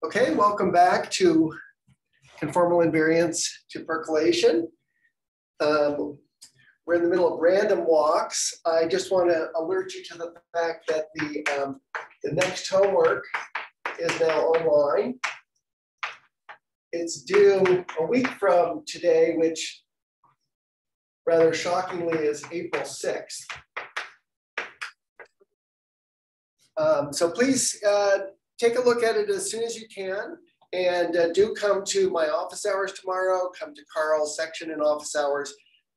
Okay, welcome back to conformal invariance to percolation. We're in the middle of random walks. I just want to alert you to the fact that the next homework is now online. It's due a week from today, which rather shockingly is April 6th. So please take a look at it as soon as you can, and do come to my office hours tomorrow, come to Carl's section in office hours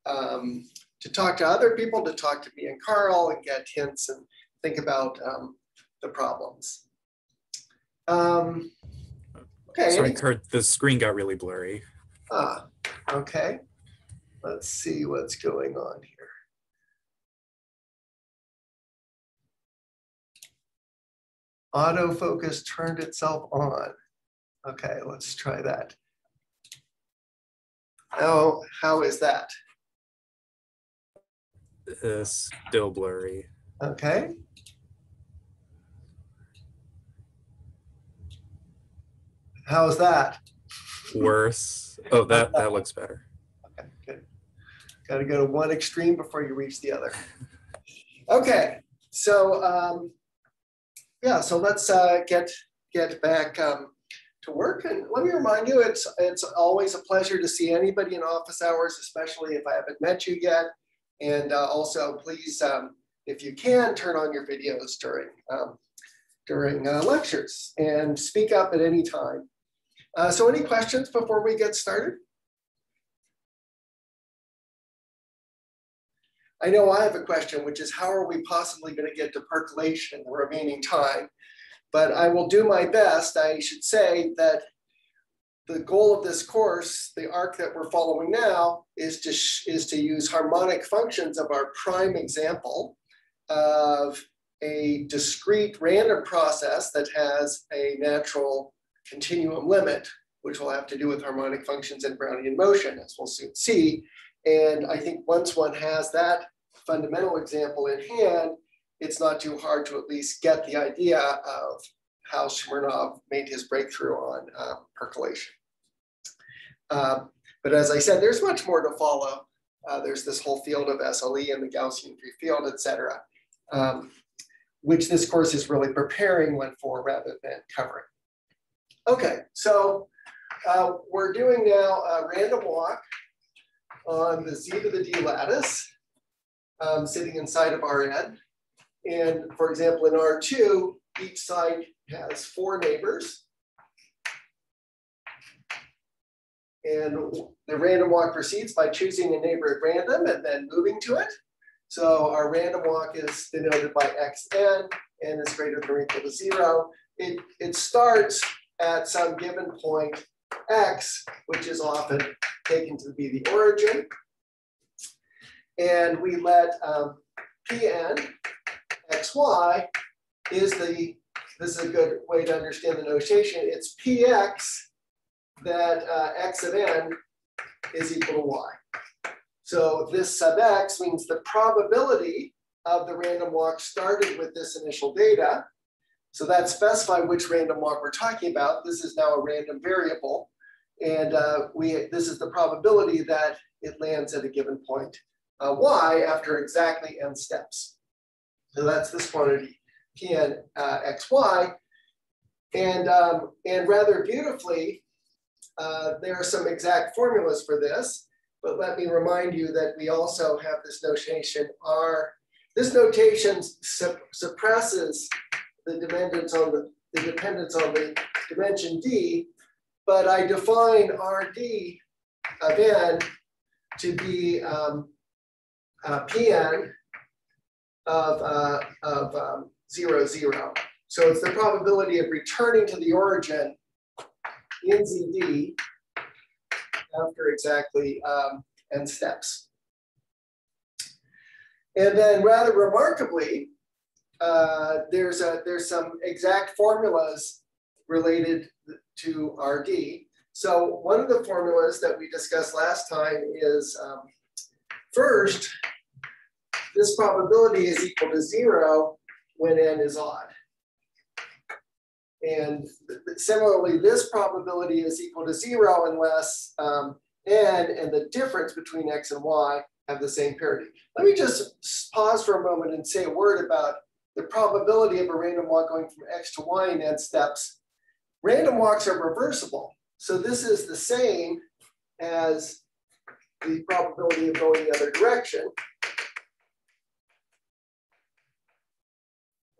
to talk to other people, to talk to me and Carl and get hints and think about the problems. Okay. Sorry, Kurt, the screen got really blurry. Ah, okay. Let's see what's going on here. Autofocus turned itself on. Okay, let's try that. Oh, how is that? Still blurry. Okay. How's that? Worse. Oh, that looks better. Okay, good. Got to go to one extreme before you reach the other. Okay, so yeah, so let's get back to work. And let me remind you, it's always a pleasure to see anybody in office hours, especially if I haven't met you yet. And also, please, if you can, turn on your videos during lectures and speak up at any time. So any questions before we get started? I know I have a question, which is how are we possibly going to get to percolation in the remaining time? But I will do my best. I should say that the goal of this course, the arc that we're following now, is to use harmonic functions of our prime example of a discrete random process that has a natural continuum limit, which will have to do with harmonic functions and Brownian motion, as we'll soon see. And I think once one has that fundamental example in hand, it's not too hard to at least get the idea of how Smirnov made his breakthrough on percolation. But as I said, there's much more to follow. There's this whole field of SLE and the Gaussian free field, et cetera, which this course is really preparing one for rather than covering. Okay, so we're doing now a random walk on the Z to the D lattice, sitting inside of Rn. And for example, in R2, each side has 4 neighbors. And the random walk proceeds by choosing a neighbor at random and then moving to it. So our random walk is denoted by xn, n is greater than or equal to 0. It starts at some given point x, which is often taken to be the origin. And we let Pn xy is this is a good way to understand the notation. It's Px that x of n is equal to y. So this sub x means the probability of the random walk started with this initial data. So that specifies which random walk we're talking about. This is now a random variable. And this is the probability that it lands at a given point y after exactly n steps. So that's this quantity Pn xy. And rather beautifully, there are some exact formulas for this, but let me remind you that we also have this notation R. This notation suppresses the dependence on the dimension D, but I define Rd of n to be Pn of 0, 0. So it's the probability of returning to the origin in ZD after exactly n steps. And then rather remarkably, there's some exact formulas related to RD. So one of the formulas that we discussed last time is first, this probability is equal to 0 when n is odd. And similarly, this probability is equal to 0 unless n and the difference between x and y have the same parity. Let me just pause for a moment and say a word about the probability of a random walk going from x to y in n steps. Random walks are reversible. So this is the same as the probability of going the other direction.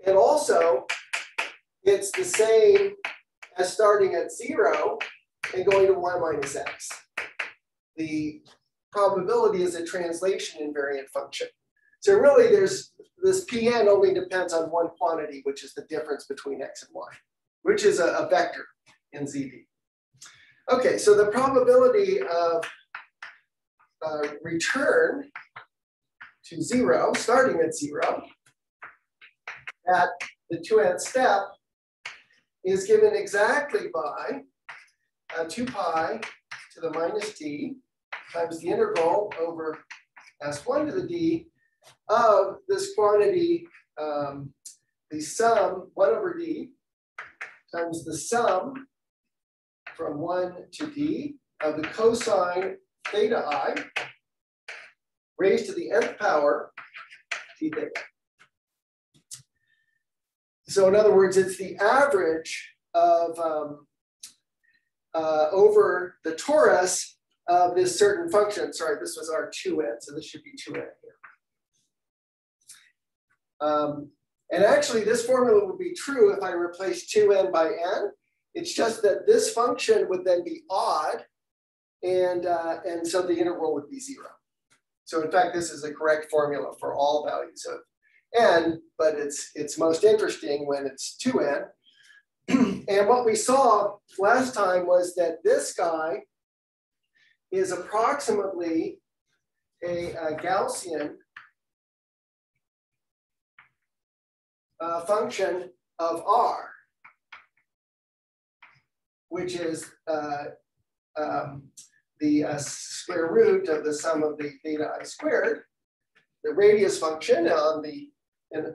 And also, it's the same as starting at 0 and going to y minus x. The probability is a translation invariant function. So really there's this Pn only depends on one quantity, which is the difference between x and y, which is a vector in ZD. Okay, so the probability of return to 0, starting at 0, at the 2nth step is given exactly by 2 pi to the minus d times the integral over s1 to the d of this quantity, the sum 1 over d times the sum from 1 to d of the cosine theta I raised to the nth power d theta. So in other words, it's the average of over the torus of this certain function. Sorry, this was our 2n, so this should be 2n here. And actually, this formula would be true if I replace 2n by n. It's just that this function would then be odd, and so the integral would be 0. So in fact, this is a correct formula for all values of n, but it's most interesting when it's 2n. And what we saw last time was that this guy is approximately a Gaussian function of r, which is the square root of the sum of the theta I squared, the radius function on the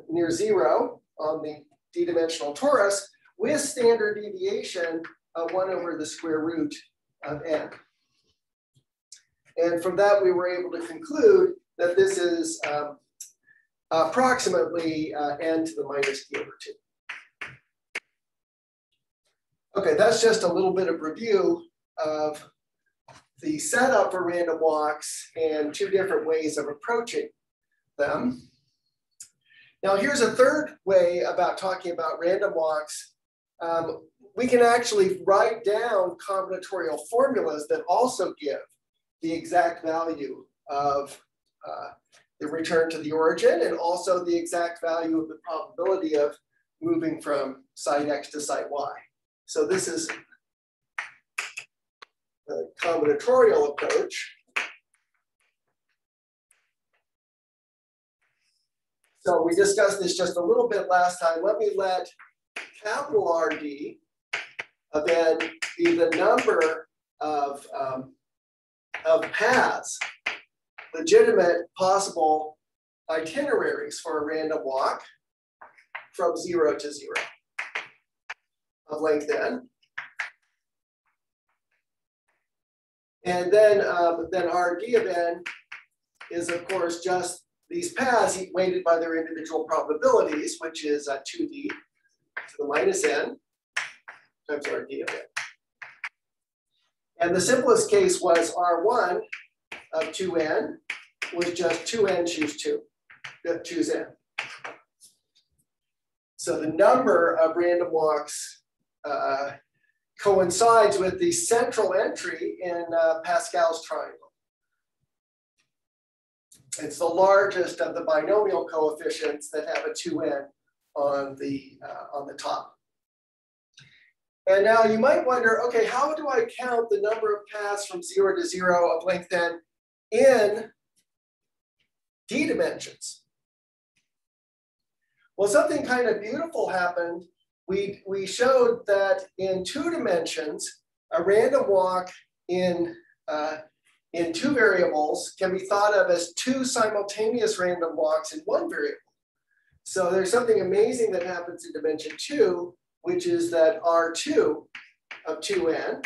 near 0 on the d-dimensional torus with standard deviation of 1 over the square root of n. And from that, we were able to conclude that this is approximately n to the minus d over 2. Okay, that's just a little bit of review of the setup for random walks and 2 different ways of approaching them. Now, here's a third way about talking about random walks. We can actually write down combinatorial formulas that also give the exact value of the return to the origin and also the exact value of the probability of moving from site x to site y. So this is the combinatorial approach. So we discussed this just a little bit last time. Let me let capital RD then be the number of paths, legitimate possible itineraries for a random walk from 0 to 0 of length n. And then RD of n is, of course, just these paths weighted by their individual probabilities, which is 2d to the minus n times RD of n. And the simplest case was R1 of 2n was just 2n choose n. So the number of random walks coincides with the central entry in Pascal's triangle. It's the largest of the binomial coefficients that have a 2n on the top. And now you might wonder, okay, how do I count the number of paths from 0 to 0 of length n in d dimensions? Well, something kind of beautiful happened. We showed that in 2 dimensions, a random walk in 2 variables can be thought of as 2 simultaneous random walks in 1 variable. So there's something amazing that happens in dimension 2 which is that R2 of 2n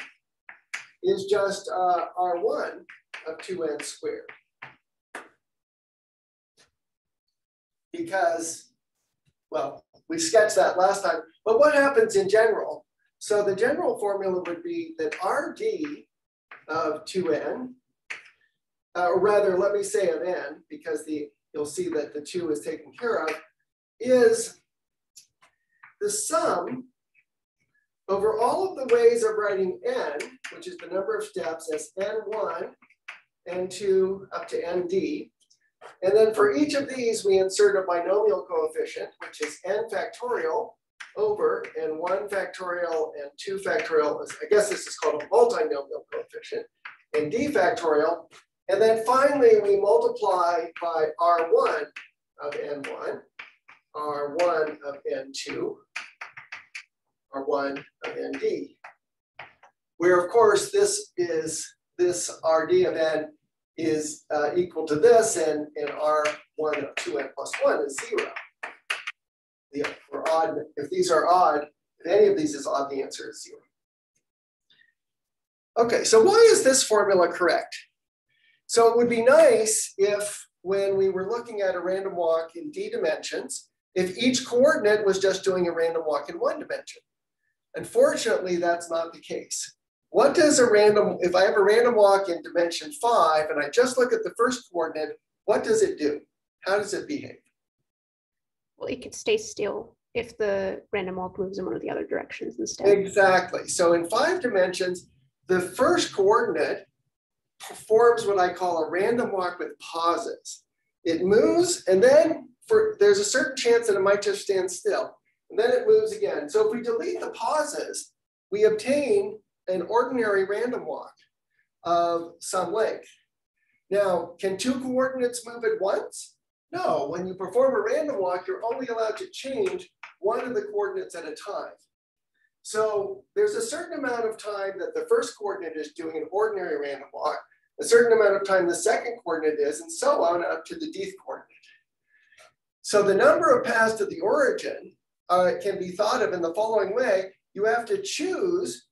is just R1 of 2n squared. Because, well, we sketched that last time, but what happens in general? So the general formula would be that RD of 2n, or rather, let me say of n, because you'll see that the 2 is taken care of, is the sum over all of the ways of writing n, which is the number of steps, as n1, n2, up to nd. And then for each of these, we insert a binomial coefficient, which is n factorial over n1 factorial and 2 factorial. I guess this is called a multinomial coefficient, and d factorial. And then finally, we multiply by R1 of n1, R1 of n2, R1 of nd, where of course this RD of n is equal to this, and R1 of 2n plus 1 is 0. For odd, if these are odd, if any of these is odd, the answer is 0. Okay, so why is this formula correct? So it would be nice if, when we were looking at a random walk in d dimensions, if each coordinate was just doing a random walk in 1 dimension. Unfortunately, that's not the case. What does if I have a random walk in dimension 5 and I just look at the first coordinate, what does it do? How does it behave? Well, it could stay still if the random walk moves in one of the other directions instead. Exactly. So in 5 dimensions, the first coordinate performs what I call a random walk with pauses. It moves, and then there's a certain chance that it might just stand still, and then it moves again. So if we delete the pauses, we obtain an ordinary random walk of some length. Now, can 2 coordinates move at once? No, when you perform a random walk, you're only allowed to change one of the coordinates at a time. So there's a certain amount of time that the first coordinate is doing an ordinary random walk, a certain amount of time the second coordinate is, and so on up to the dth coordinate. So the number of paths to the origin can be thought of in the following way. You have to choose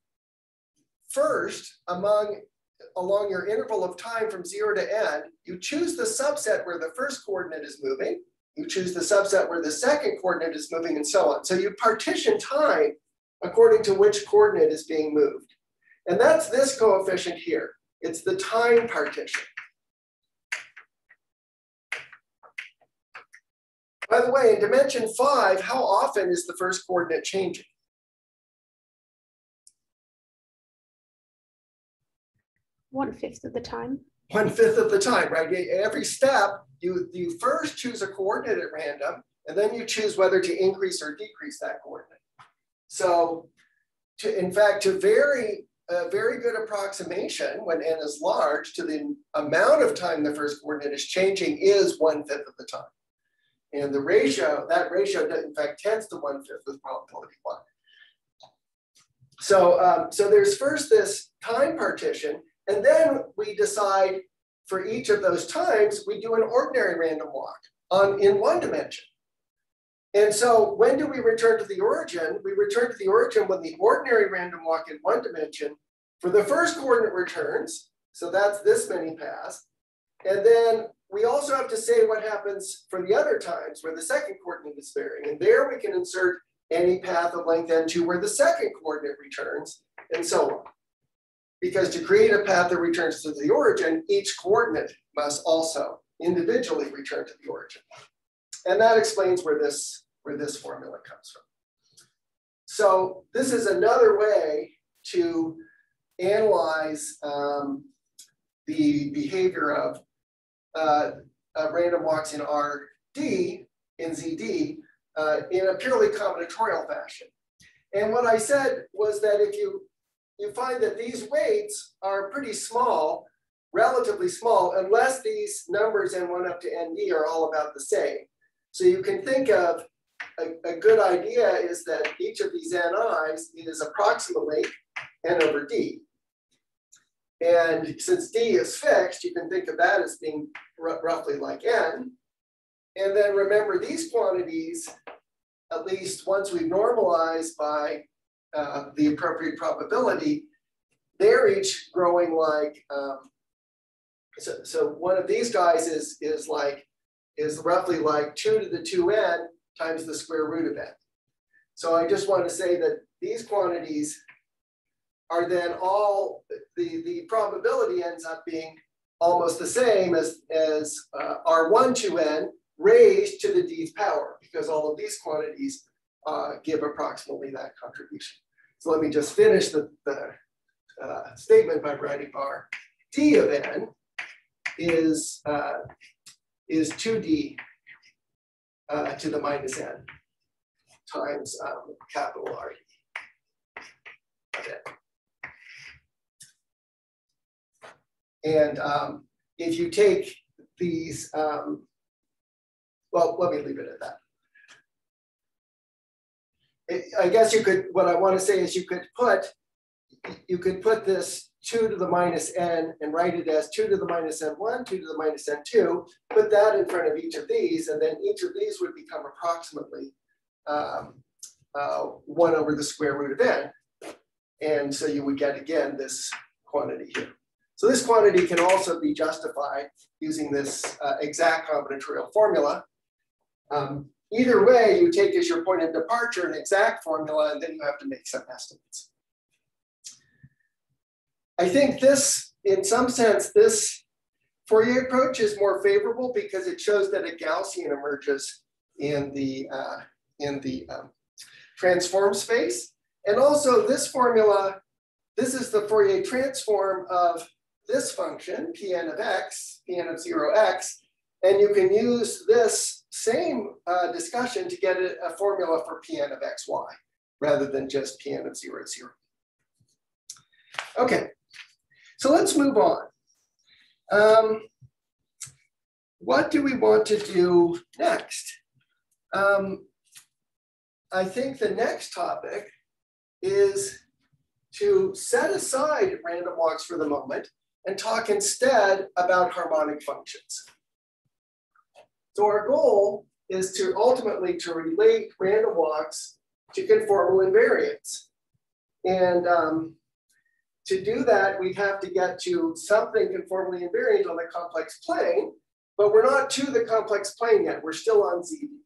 first along your interval of time from 0 to n, you choose the subset where the first coordinate is moving, you choose the subset where the second coordinate is moving, and so on. So you partition time according to which coordinate is being moved. And that's this coefficient here. It's the time partition. By the way, in dimension 5, how often is the first coordinate changing? 1/5 of the time. 1/5 of the time, right? Every step, you first choose a coordinate at random, and then you choose whether to increase or decrease that coordinate. So, in fact, a very good approximation when n is large to the amount of time the first coordinate is changing is 1/5 of the time. And that ratio in fact tends to 1/5 with probability 1. So, so there's first this time partition, and then we decide for each of those times, we do an ordinary random walk in 1 dimension. And so when do we return to the origin? We return to the origin when the ordinary random walk in 1 dimension for the first coordinate returns. So that's this many paths. And then we also have to say what happens for the other times where the second coordinate is varying. And there we can insert any path of length n2 where the second coordinate returns, and so on. Because to create a path that returns to the origin, each coordinate must also individually return to the origin. And that explains where this formula comes from. So this is another way to analyze the behavior of random walks in RD, in ZD, in a purely combinatorial fashion. And what I said was that if you find that these weights are pretty small, relatively small, unless these numbers n1 up to nd are all about the same. So you can think of a good idea is that each of these ni's is approximately n over d. And since d is fixed, you can think of that as being roughly like n. And then remember these quantities at least once we normalize by the appropriate probability, they're each growing like, so one of these guys is roughly like 2 to the 2n times the square root of n. So I just want to say that these quantities are then all, the probability ends up being almost the same as R1 to n raised to the dth power, because all of these quantities give approximately that contribution. So let me just finish the statement by writing bar. D of n is 2d to the minus n times capital R. Okay. And if you take these, well, let me leave it at that. I guess you could, what I want to say is you could put this 2 to the minus n and write it as 2 to the minus n1, 2 to the minus n2, put that in front of each of these, and then each of these would become approximately 1 over the square root of n. And so you would get, again, this quantity here. So this quantity can also be justified using this exact combinatorial formula. Either way, you take as your point of departure an exact formula, and then you have to make some estimates. I think this, in some sense, this Fourier approach is more favorable because it shows that a Gaussian emerges in the transform space. And also this formula, this is the Fourier transform of this function, Pn of x, Pn of 0x, and you can use this same discussion to get a formula for Pn of xy, rather than just Pn of 0, 0. Okay, so let's move on. What do we want to do next? I think the next topic is to set aside random walks for the moment and talk instead about harmonic functions. So our goal is to ultimately to relate random walks to conformal invariants. And to do that, we have to get to something conformally invariant on the complex plane, but we're not to the complex plane yet. We're still on ZD.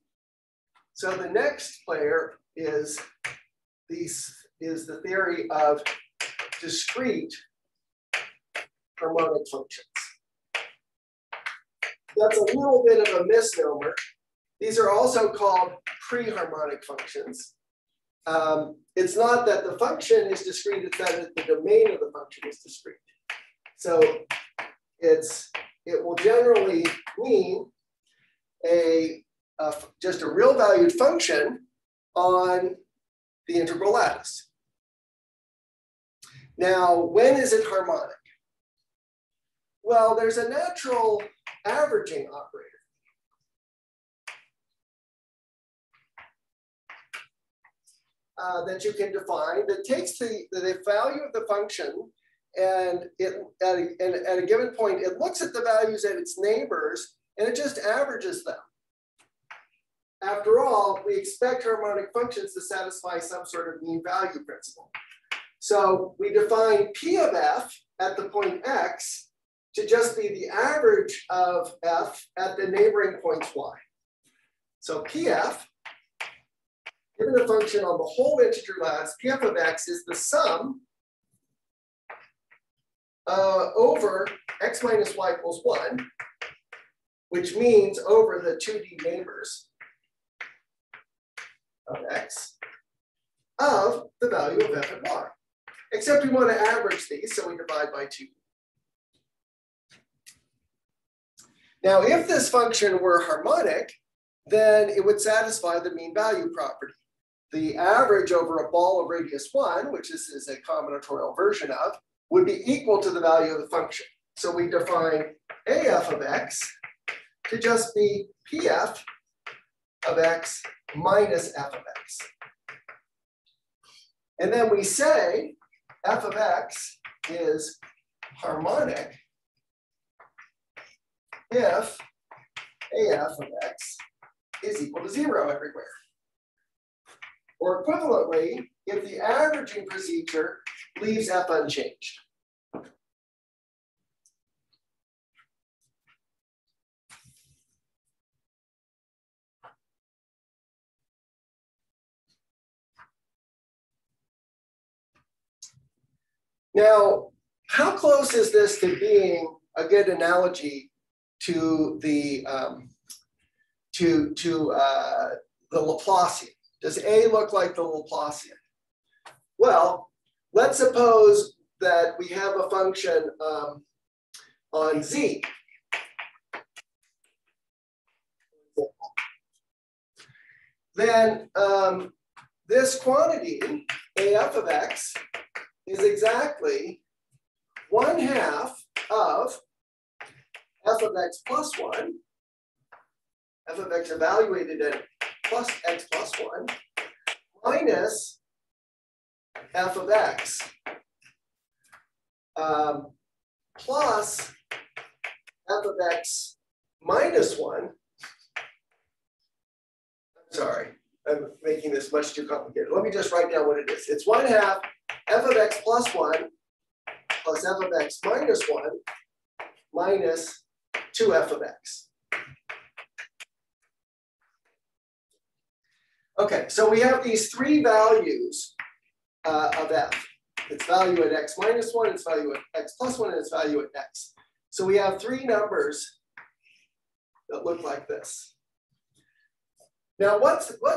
So the next player is the theory of discrete harmonic functions. That's a little bit of a misnomer. These are also called pre-harmonic functions. It's not that the function is discrete, it's that the domain of the function is discrete. So it will generally mean just a real valued function on the integral lattice. Now, when is it harmonic? Well, there's a natural averaging operator. That you can define that takes the value of the function and at a given point, it looks at the values at its neighbors and it just averages them. After all, we expect harmonic functions to satisfy some sort of mean value principle. So we define P of f at the point x to just be the average of f at the neighboring points y. So Pf, given a function on the whole integer lattice, Pf of x is the sum over x minus y equals 1, which means over the 2D neighbors of x of the value of f and y. Except we want to average these, so we divide by 2. Now, if this function were harmonic, then it would satisfy the mean value property. The average over a ball of radius 1, which this is a combinatorial version of, would be equal to the value of the function. So we define AF of x to just be PF of x minus f of x. And then we say f of x is harmonic if AF of x is equal to 0 everywhere. or equivalently, if the averaging procedure leaves F unchanged. Now, how close is this to being a good analogy to the Laplacian? Does A look like the Laplacian? Well, let's suppose that we have a function on Z. Then this quantity, AF of X, is exactly 1/2 of F of X plus 1, F of X evaluated at plus X plus 1, minus F of X plus F of X minus 1. Sorry, I'm making this much too complicated. Let me just write down what it is. It's 1/2 F of X plus 1 plus F of X minus 1 minus 2F of X. Okay, so we have these three values of F. Its value at X minus 1, its value at X plus 1, and its value at X. So we have three numbers that look like this. Now,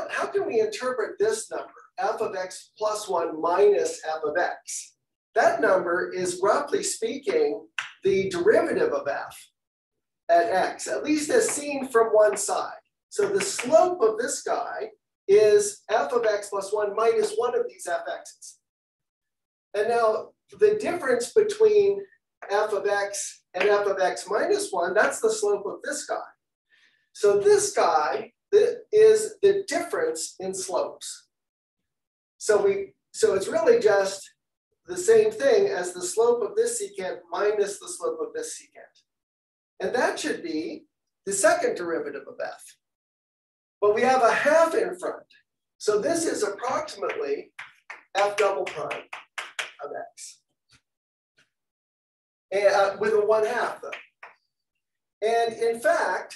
how can we interpret this number, F of X plus 1 minus F of X? That number is, roughly speaking, the derivative of F at X, at least as seen from one side. So the slope of this guy is F of X plus 1 minus one of these Fx's. And now the difference between F of X and F of X minus 1, that's the slope of this guy. So this guy is the difference in slopes. So it's really just the same thing as the slope of this secant minus the slope of this secant. And that should be the second derivative of F. But we have a half in front. So this is approximately F double prime of X. And, with a 1/2 though. And in fact,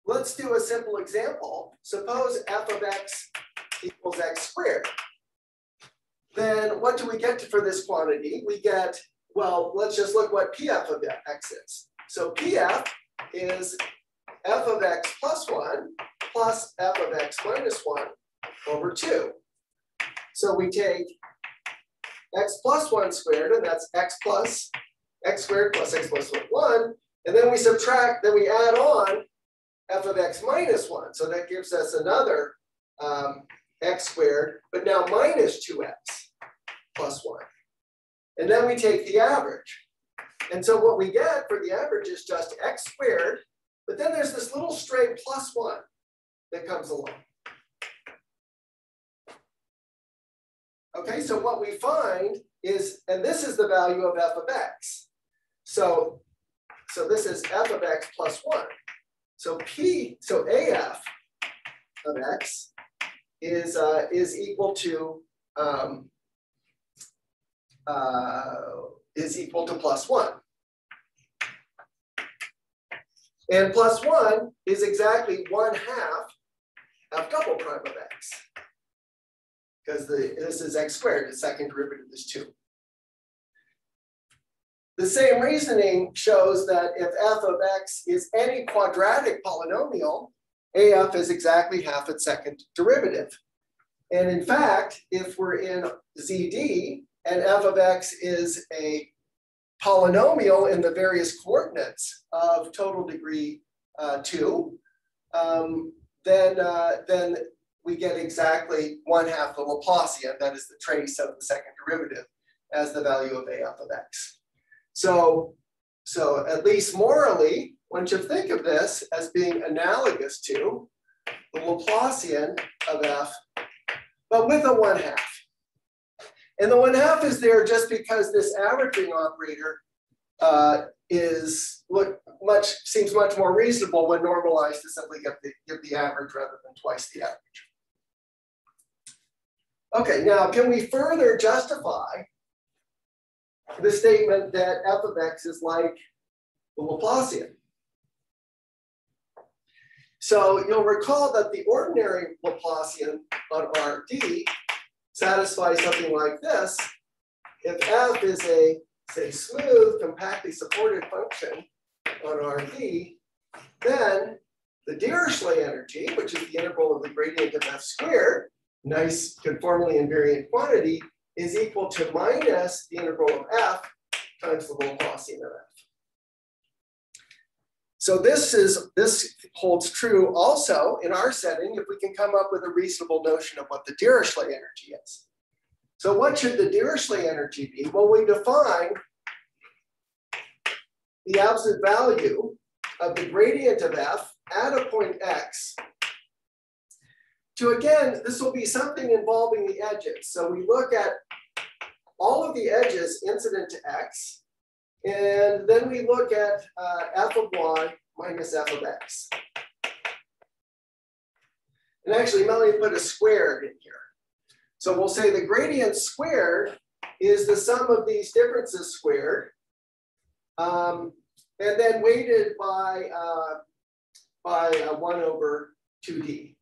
let's do a simple example. Suppose F of X equals X squared. Then what do we get for this quantity? We get, well, let's just look what PF of X is. So PF is F of X plus 1 plus F of X minus 1 over 2. So we take X plus 1 squared, and that's X squared plus X plus 1, and then we subtract, then we add on F of X minus 1. So that gives us another X squared, but now minus 2X plus 1. And then we take the average. And so what we get for the average is just X squared, but then there's this little stray plus 1 that comes along. Okay, so what we find is, and this is the value of F of X. So this is F of X plus 1. So AF of X is equal to plus 1. And plus 1 is exactly 1/2 F double prime of X. Because this is X squared, the second derivative is 2. The same reasoning shows that if F of X is any quadratic polynomial, AF is exactly half its second derivative. And in fact, if we're in ZD and F of X is a polynomial in the various coordinates of total degree 2, then we get exactly 1/2 the Laplacian, that is the trace of the second derivative, as the value of AF of X. So at least morally, one should think of this as being analogous to the Laplacian of F, but with a 1/2. And the 1/2 is there just because this averaging operator seems much more reasonable when normalized to simply give the average rather than twice the average. Okay, now can we further justify the statement that f of x is like the Laplacian? So you'll recall that the ordinary Laplacian on Rd satisfies something like this. If f is a, say, smooth, compactly supported function on Rd, then the Dirichlet energy, which is the integral of the gradient of f squared, nice conformally invariant quantity, is equal to minus the integral of f times the Laplacian of f. So this holds true also in our setting if we can come up with a reasonable notion of what the Dirichlet energy is. So what should the Dirichlet energy be? Well, we define the absolute value of the gradient of f at a point x to, again, this will be something involving the edges. So we look at all of the edges incident to x, and then we look at f of y minus f of x. And actually, let me put a squared in here. So we'll say the gradient squared is the sum of these differences squared, and then weighted by 1 over 2d,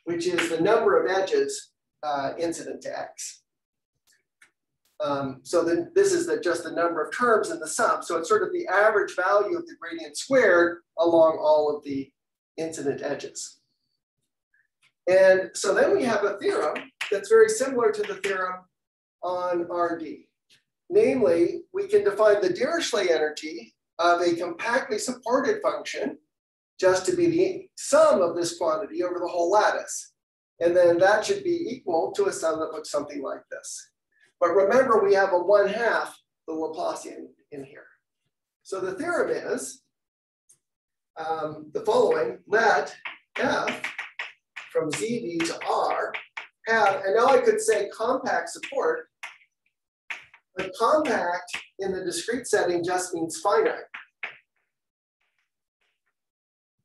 which is the number of edges incident to x. So then this is just the number of terms in the sum. So it's sort of the average value of the gradient squared along all of the incident edges. And so then we have a theorem that's very similar to the theorem on Rd. Namely, we can define the Dirichlet energy of a compactly supported function just to be the sum of this quantity over the whole lattice. And then that should be equal to a sum that looks something like this. But remember, we have a 1/2 the Laplacian in here. So the theorem is the following: let f from ZB to R have, and now I could say compact support, but compact in the discrete setting just means finite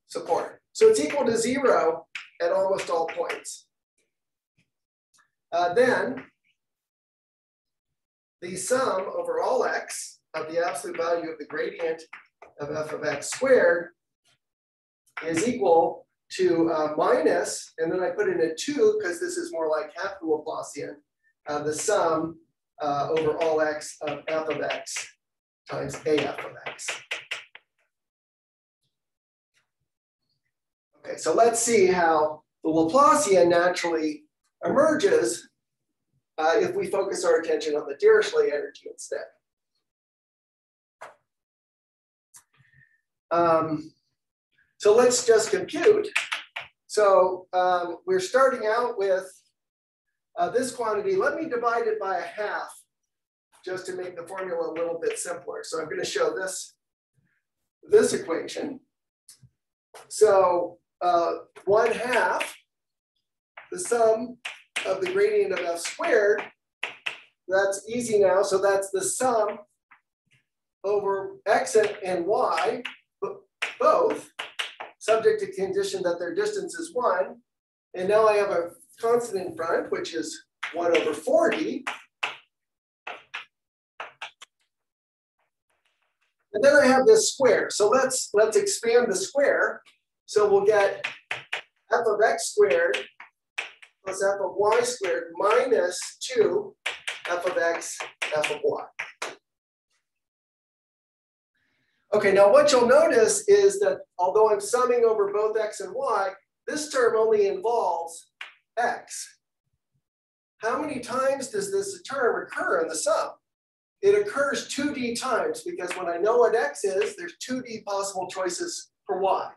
support. So it's equal to 0 at almost all points. Then the sum over all x of the absolute value of the gradient of f of x squared is equal to minus, and then I put in a 2 because this is more like half the Laplacian, the sum over all x of f of x times af of x. Okay, so let's see how the Laplacian naturally emerges if we focus our attention on the Dirichlet energy instead. So let's just compute. So we're starting out with this quantity. Let me divide it by 1/2 just to make the formula a little bit simpler. So I'm going to show this equation. So 1/2, the sum of the gradient of f squared, that's easy now. So that's the sum over x and y, both, subject to condition that their distance is 1. And now I have a constant in front, which is 1 over 40. And then I have this square. So let's expand the square. So we'll get f of x squared plus f of y squared minus 2 f of x, f of y. Okay, now what you'll notice is that although I'm summing over both x and y, this term only involves x. How many times does this term occur in the sum? It occurs 2d times, because when I know what x is, there's 2d possible choices for y.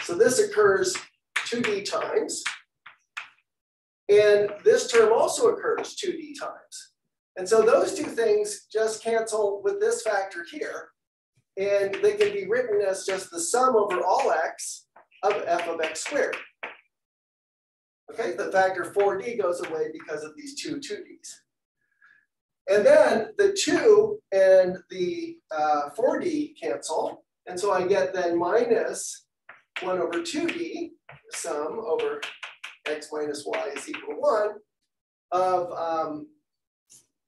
So this occurs 2d times. And this term also occurs 2d times. And so those two things just cancel with this factor here. And they can be written as just the sum over all x of f of x squared. Okay, the factor 4d goes away because of these two 2d's. And then the 2 and the 4D cancel. And so I get then minus 1 over 2D, sum over x minus y is equal to 1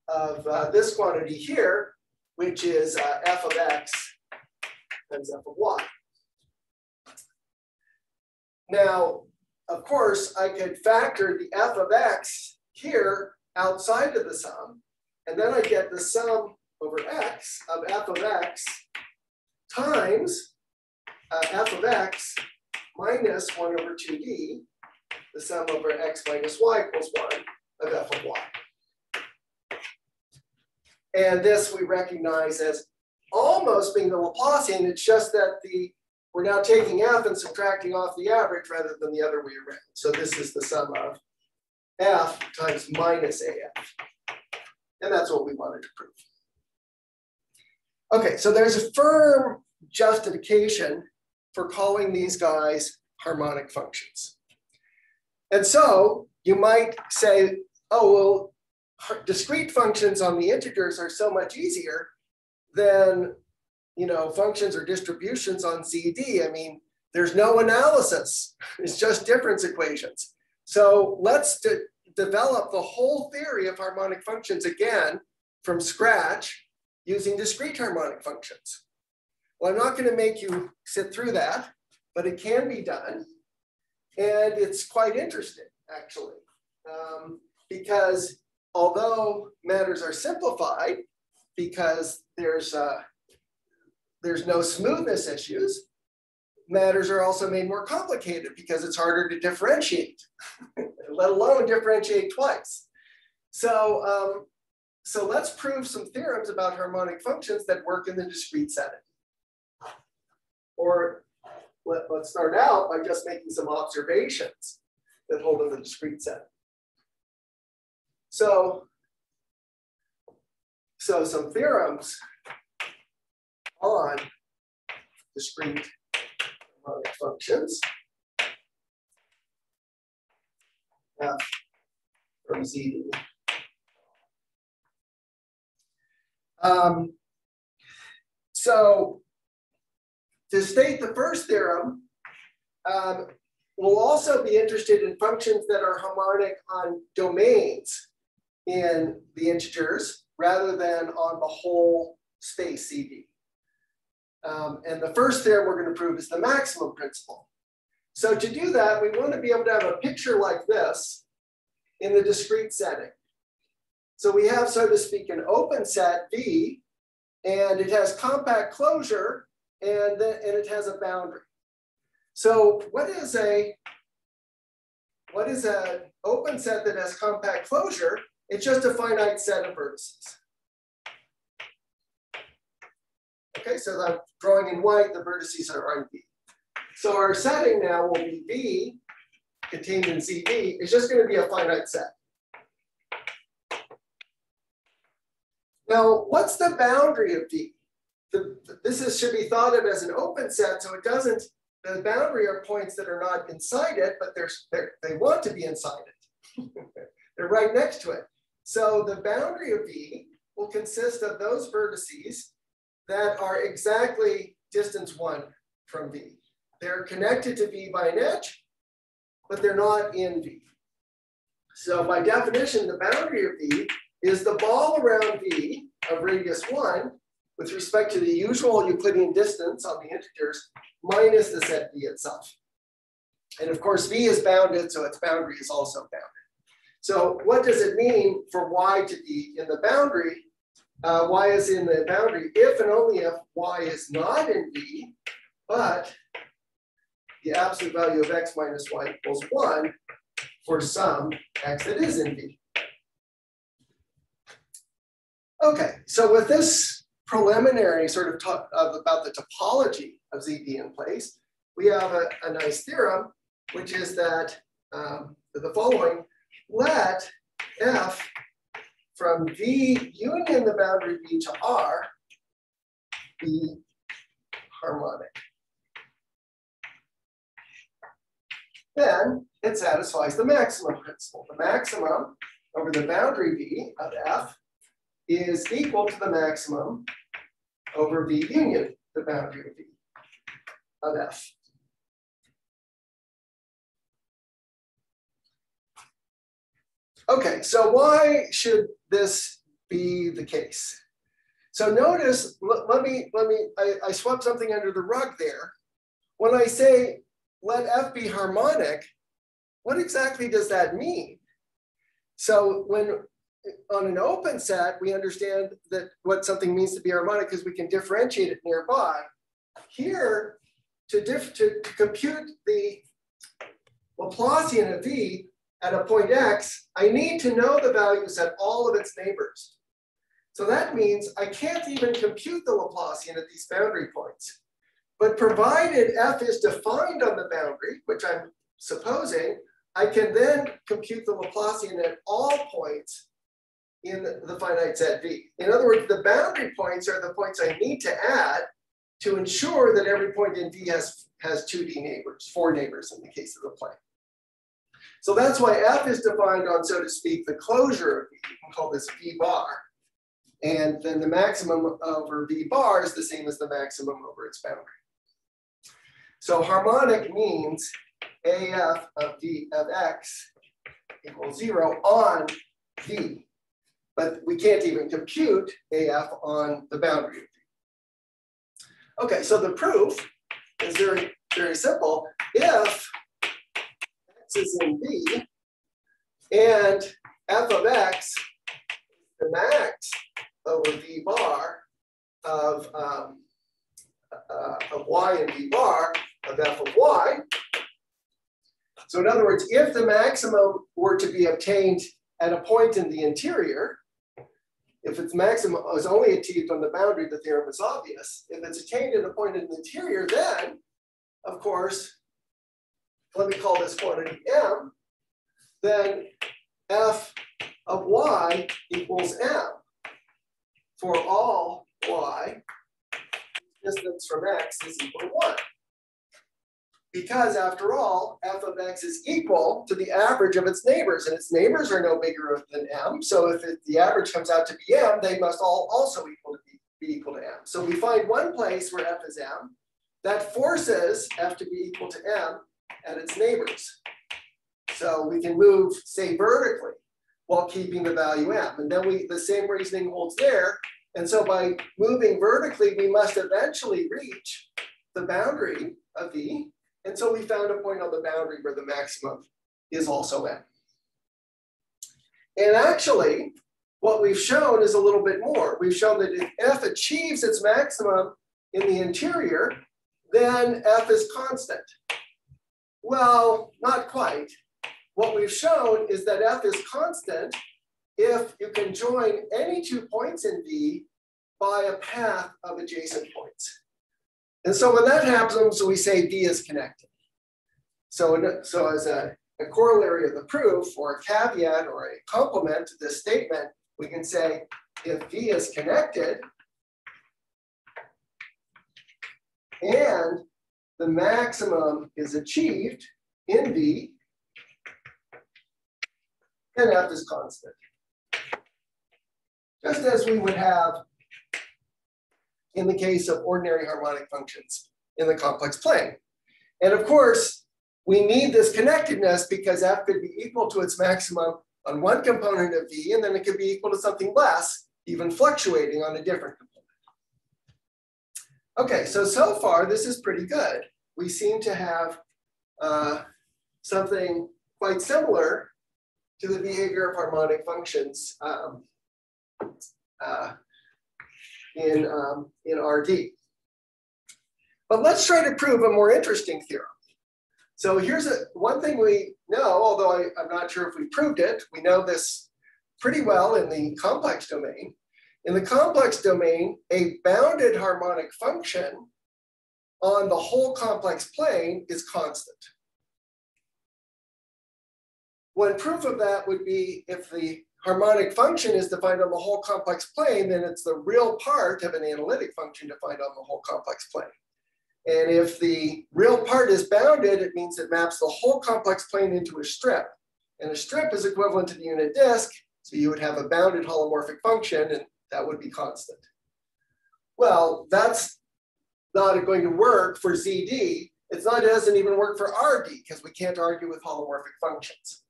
of this quantity here, which is f of x times f of y. Now, of course, I could factor the f of x here outside of the sum, and then I get the sum over x of f of x times f of x minus 1 over 2d, the sum over x minus y equals 1 of f of y. And this we recognize as almost being the Laplacian. It's just that we're now taking f and subtracting off the average rather than the other way around. So this is the sum of f times minus af. And that's what we wanted to prove. Okay, so there's a firm justification for calling these guys harmonic functions. And so you might say, oh, well, discrete functions on the integers are so much easier than, you know, functions or distributions on ZD. I mean, there's no analysis. It's just difference equations. So let's develop the whole theory of harmonic functions again from scratch using discrete harmonic functions. Well, I'm not going to make you sit through that, but it can be done. And it's quite interesting, actually, because although matters are simplified because there's no smoothness issues, matters are also made more complicated because it's harder to differentiate, let alone differentiate twice. So, so let's prove some theorems about harmonic functions that work in the discrete setting. Or let's start out by just making some observations that hold in the discrete setting. So some theorems on discrete harmonic functions from ZD. So to state the first theorem, we'll also be interested in functions that are harmonic on domains in the integers rather than on the whole space CD. And the first theorem we're going to prove is the maximum principle. So to do that, we want to be able to have a picture like this in the discrete setting. So we have, so to speak, an open set V, and it has compact closure, and it has a boundary. So what is an open set that has compact closure? It's just a finite set of vertices. Okay, so I'm drawing in white, the vertices are on V. So our setting now will be V contained in ZV. It's just going to be a finite set. Now, what's the boundary of V? This should be thought of as an open set, so it doesn't, the boundary are points that are not inside it, but they want to be inside it. They're right next to it. So the boundary of V will consist of those vertices that are exactly distance 1 from V. They're connected to V by an edge, but they're not in V. So by definition, the boundary of V is the ball around V of radius 1 with respect to the usual Euclidean distance on the integers minus the set V itself. And of course, V is bounded, so its boundary is also bounded. So what does it mean for Y to be in the boundary? Y is in the boundary if and only if Y is not in V, but the absolute value of x minus y equals 1 for some x that is in V. Okay, so with this preliminary sort of talk about the topology of ZD in place, we have a nice theorem, which is that the following: let f from V union the boundary V to R be harmonic. Then it satisfies the maximum principle. The maximum over the boundary V of f is equal to the maximum over V union, the boundary of V of F. Okay, so why should this be the case? So notice, I swept something under the rug there. When I say let F be harmonic, what exactly does that mean? So when on an open set, we understand that what something means to be harmonic because we can differentiate it nearby. Here, to compute the Laplacian of V at a point X, I need to know the values at all of its neighbors. So that means I can't even compute the Laplacian at these boundary points. But provided F is defined on the boundary, which I'm supposing, I can then compute the Laplacian at all points in the finite set V. In other words, the boundary points are the points I need to add to ensure that every point in V has 2D neighbors, 4 neighbors in the case of the plane. So that's why F is defined on, so to speak, the closure of V. You can call this V bar. And then the maximum over V bar is the same as the maximum over its boundary. So harmonic means AF of V of X equals 0 on V. But we can't even compute AF on the boundary of V. Okay, so the proof is very, very simple. If X is in V and F of X is the max over V bar of Y and V bar of F of Y. So in other words, if the maximum were to be obtained at a point in the interior, if its maximum is only achieved on the boundary, the theorem is obvious. If it's attained at a point in the interior, then, of course, let me call this quantity M, then F of Y equals M for all Y, distance from X is equal to 1. Because after all, F of X is equal to the average of its neighbors, and its neighbors are no bigger than M. So if the average comes out to be M, they must all also be equal to M. So we find one place where F is M that forces F to be equal to M at its neighbors. So we can move, say, vertically while keeping the value M. And then the same reasoning holds there. And so by moving vertically, we must eventually reach the boundary of V. And so we found a point on the boundary where the maximum is also M. And actually, what we've shown is a little bit more. We've shown that if F achieves its maximum in the interior, then F is constant. Well, not quite. What we've shown is that F is constant if you can join any 2 points in V by a path of adjacent points. And so when that happens, we say V is connected. So as a corollary of the proof, or a caveat or a complement to this statement, we can say if V is connected and the maximum is achieved in V, then F is constant. Just as we would have in the case of ordinary harmonic functions in the complex plane. And of course, we need this connectedness because F could be equal to its maximum on one component of V, and then it could be equal to something less, even fluctuating on a different component. Okay, so far this is pretty good. We seem to have something quite similar to the behavior of harmonic functions in RD. But let's try to prove a more interesting theorem. So here's one thing we know, although I'm not sure if we proved it. We know this pretty well in the complex domain. In the complex domain, a bounded harmonic function on the whole complex plane is constant. One proof of that would be if the harmonic function is defined on the whole complex plane, then it's the real part of an analytic function defined on the whole complex plane. And if the real part is bounded, it means it maps the whole complex plane into a strip. And a strip is equivalent to the unit disk, so you would have a bounded holomorphic function, and That would be constant. Well, that's not going to work for ZD. It doesn't even work for RD because we can't argue with holomorphic functions.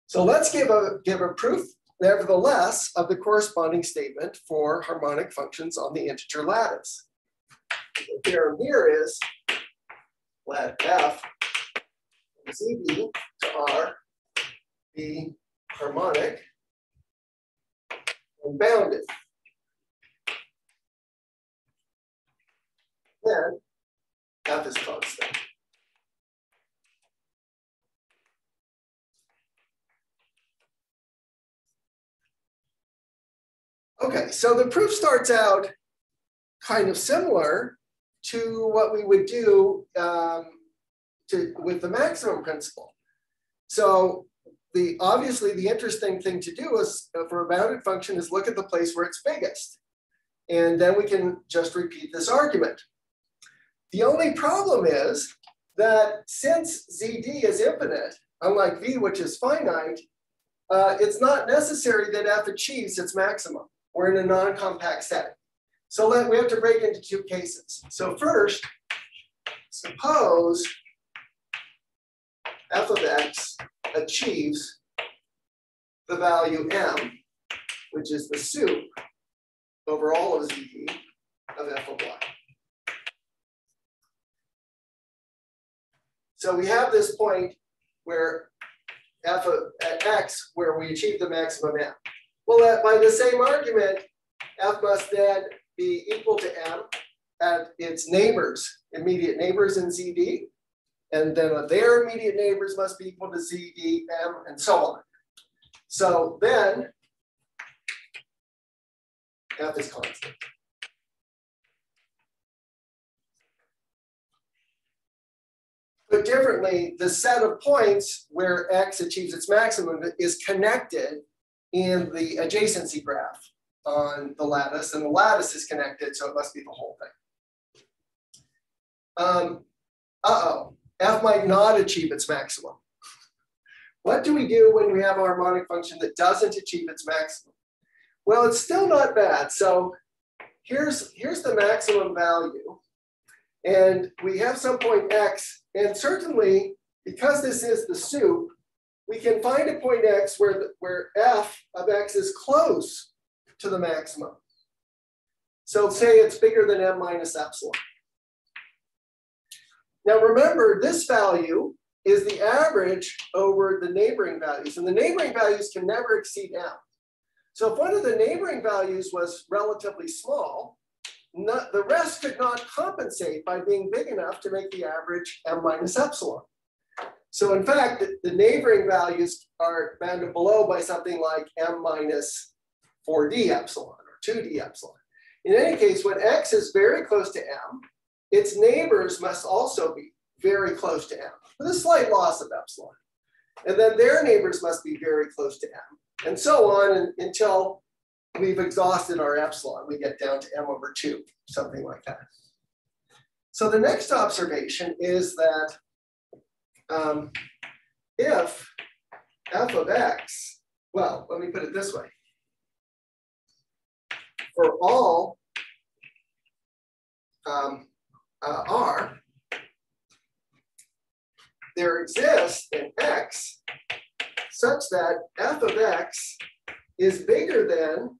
So let's give a proof, nevertheless, of the corresponding statement for harmonic functions on the integer lattice. The theorem here is let f from ZD to R be harmonic and bounded. Then f is constant. Okay, so the proof starts out kind of similar to what we would do with the maximum principle. So obviously the interesting thing to do is for a bounded function is look at the place where it's biggest. And then we can just repeat this argument. The only problem is that since ZD is infinite, unlike V, which is finite, it's not necessary that F achieves its maximum. We're in a non-compact setting. So we have to break into two cases. So first, suppose f of x achieves the value m, which is the sup over all of ZD of f of y. So we have this point where f of x, where we achieve the maximum m. Well, by the same argument, f must then be equal to m at its neighbors, immediate neighbors in ZD, and then their immediate neighbors must be equal to ZD, m, and so on. So then f is constant. Put differently, the set of points where x achieves its maximum is connected in the adjacency graph on the lattice, and the lattice is connected, so it must be the whole thing. F might not achieve its maximum. What do we do when we have a harmonic function that doesn't achieve its maximum? Well, it's still not bad. So here's the maximum value, and we have some point x, and certainly because this is the sup, we can find a point x where f of x is close to the maximum. So say it's bigger than m minus epsilon. Now remember, this value is the average over the neighboring values, and the neighboring values can never exceed m. So if one of the neighboring values was relatively small, the rest could not compensate by being big enough to make the average m minus epsilon. So in fact, the neighboring values are bounded below by something like m minus 4d epsilon or 2d epsilon. In any case, when x is very close to m, its neighbors must also be very close to m, with a slight loss of epsilon. And then their neighbors must be very close to m, and so on until we've exhausted our epsilon. We get down to m over 2, something like that. So the next observation is that if f of x, well, let me put it this way. For all r, there exists an x such that f of x is bigger than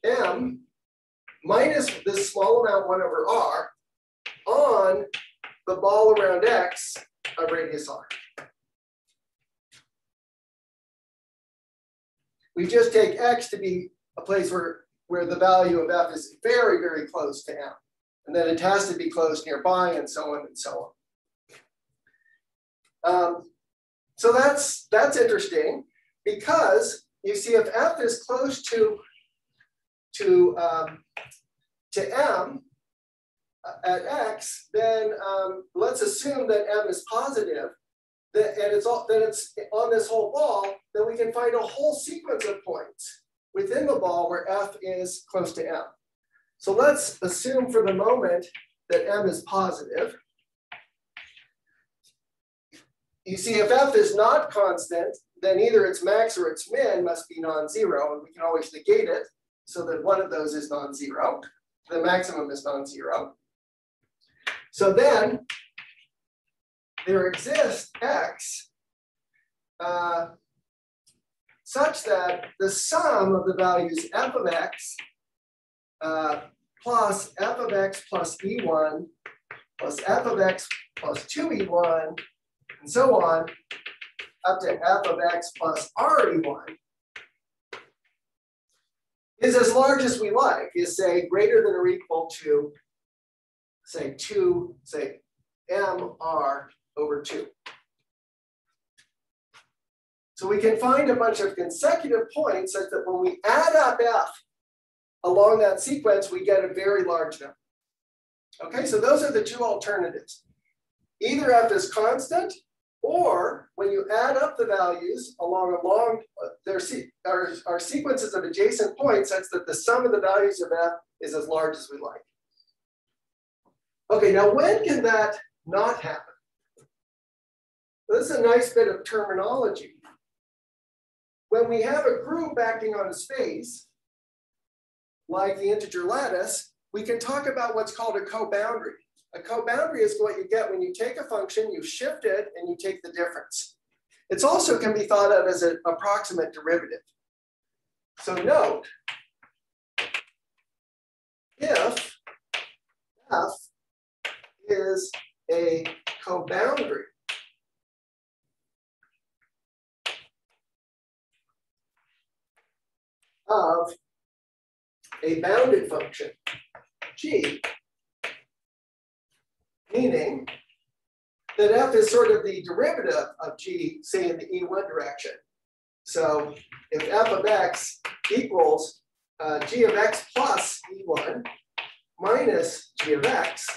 m minus this small amount 1 over r on the ball around x of radius r. We just take x to be a place where the value of f is very, very close to m. And then it has to be close nearby, and so on and so on. So that's interesting, because you see if f is close to m at x, then let's assume that m is positive, and it's on this whole ball. Then we can find a whole sequence of points within the ball where f is close to m. So let's assume for the moment that m is positive. You see, if f is not constant, then either its max or its min must be non-zero, and we can always negate it. so that one of those is non-zero. The maximum is non-zero. So then there exists x such that the sum of the values f of x plus f of x plus e1 plus f of x plus 2e1 and so on up to f of x plus re1 is as large as we like, is say greater than or equal to say mr over 2. So we can find a bunch of consecutive points such that when we add up f along that sequence, we get a very large number. Okay, so those are the two alternatives. Either f is constant, or when you add up the values along our sequences of adjacent points such that the sum of the values of f is as large as we like. Okay, now when can that not happen? This is a nice bit of terminology. When we have a group acting on a space, like the integer lattice, we can talk about what's called a co-boundary. A co-boundary is what you get when you take a function, you shift it, and you take the difference. It also can be thought of as an approximate derivative. So note, if f is a co-boundary of a bounded function, g, meaning that f is sort of the derivative of g, say in the e1 direction. So if f of x equals g of x plus e1 minus g of x,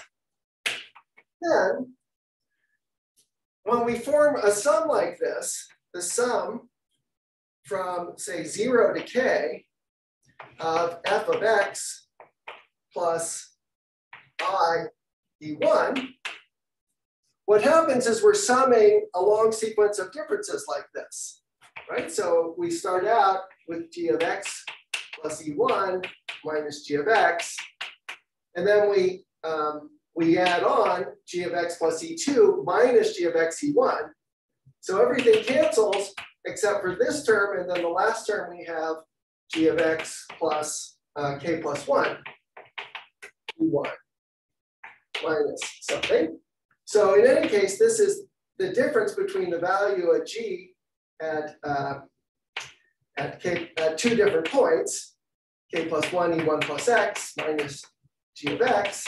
then when we form a sum like this, the sum from say 0 to k of f of x plus I e1, what happens is we're summing a long sequence of differences like this, right? So we start out with g of x plus e1 minus g of x, and then we add on g of x plus e2 minus g of x e1. So everything cancels except for this term, and then the last term we have g of x plus k plus 1 e1 minus something. So in any case, this is the difference between the value at g at two different points, k plus 1 e1 plus x minus g of x.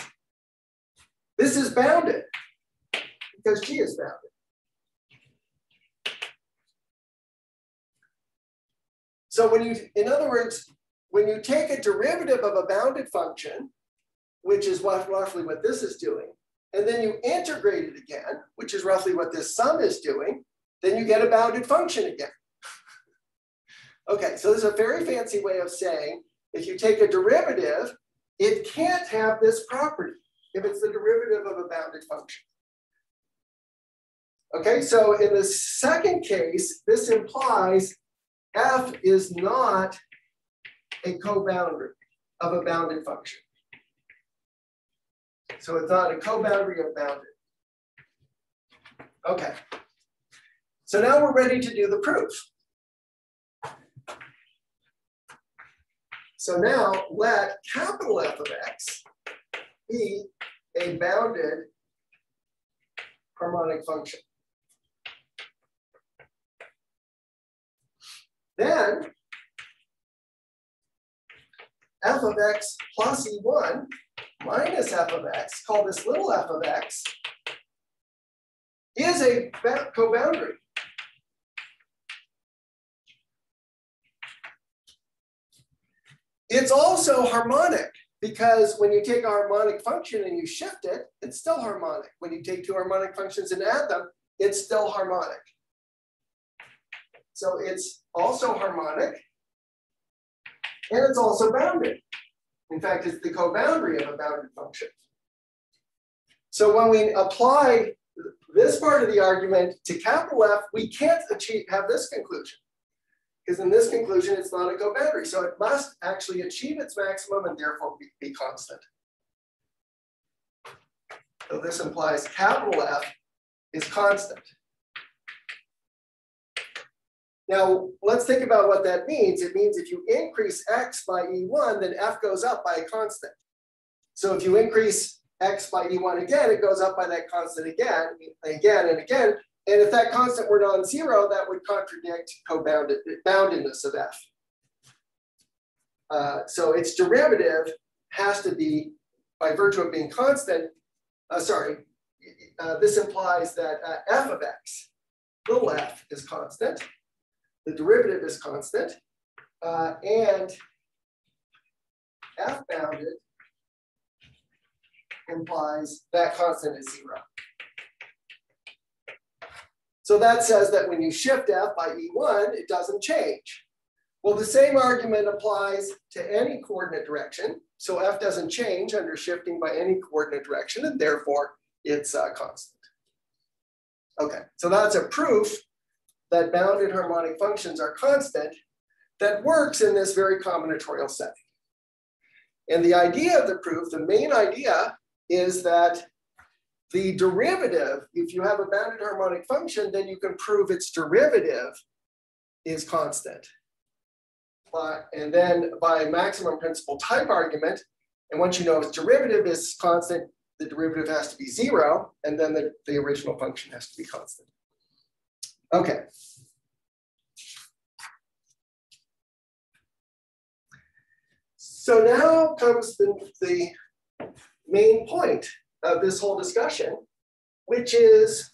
This is bounded because g is bounded. So in other words, when you take a derivative of a bounded function, which is roughly what this is doing, and then you integrate it again, which is roughly what this sum is doing, then you get a bounded function again. Okay, so this is a very fancy way of saying, if you take a derivative, it can't have this property if it's the derivative of a bounded function. Okay, so in the second case, this implies f is not a co-boundary of a bounded function. So it's not a co-boundary of bounded. Okay. So now we're ready to do the proof. So now let capital F of x be a bounded harmonic function. Then f of x plus e1 minus f of x, call this little f of x, is a co-boundary. It's also harmonic because when you take a harmonic function and you shift it, it's still harmonic. When you take two harmonic functions and add them, it's still harmonic. So it's also harmonic and it's also bounded. In fact, it's the co-boundary of a bounded function. So when we apply this part of the argument to capital F, we can't have this conclusion. because in this conclusion, it's not a coboundary. So it must actually achieve its maximum and therefore be constant. So this implies capital F is constant. Now, let's think about what that means. It means if you increase X by E1, then F goes up by a constant. So if you increase X by E1 again, it goes up by that constant again, and again. And if that constant were non-zero, that would contradict boundedness of F. So its derivative has to be, by virtue of being constant, this implies that F of X, little f, is constant. The derivative is constant. And F bounded implies that constant is 0. So that says that when you shift F by E1, it doesn't change. Well, the same argument applies to any coordinate direction. So F doesn't change under shifting by any coordinate direction, and therefore it's constant. Okay, so that's a proof that bounded harmonic functions are constant that works in this very combinatorial setting. And the idea of the proof, the main idea, is that the derivative, if you have a bounded harmonic function, then you can prove its derivative is constant. And then by maximum principal type argument, and once you know its derivative is constant, the derivative has to be 0, and then the original function has to be constant. Okay. So now comes the main point of this whole discussion, which is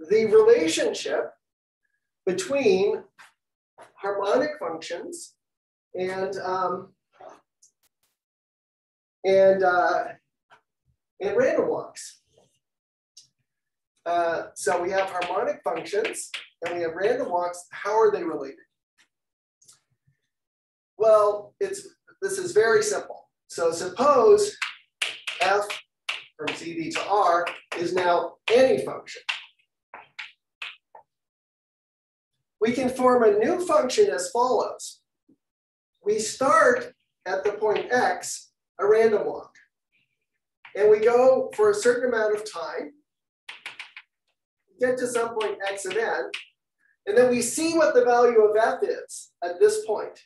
the relationship between harmonic functions and random walks. So we have harmonic functions and we have random walks. How are they related? Well, this is very simple. So suppose f from CD to R is now any function. We can form a new function as follows. We start at the point X, a random walk, and we go for a certain amount of time, get to some point X of N, and then we see what the value of F is at this point.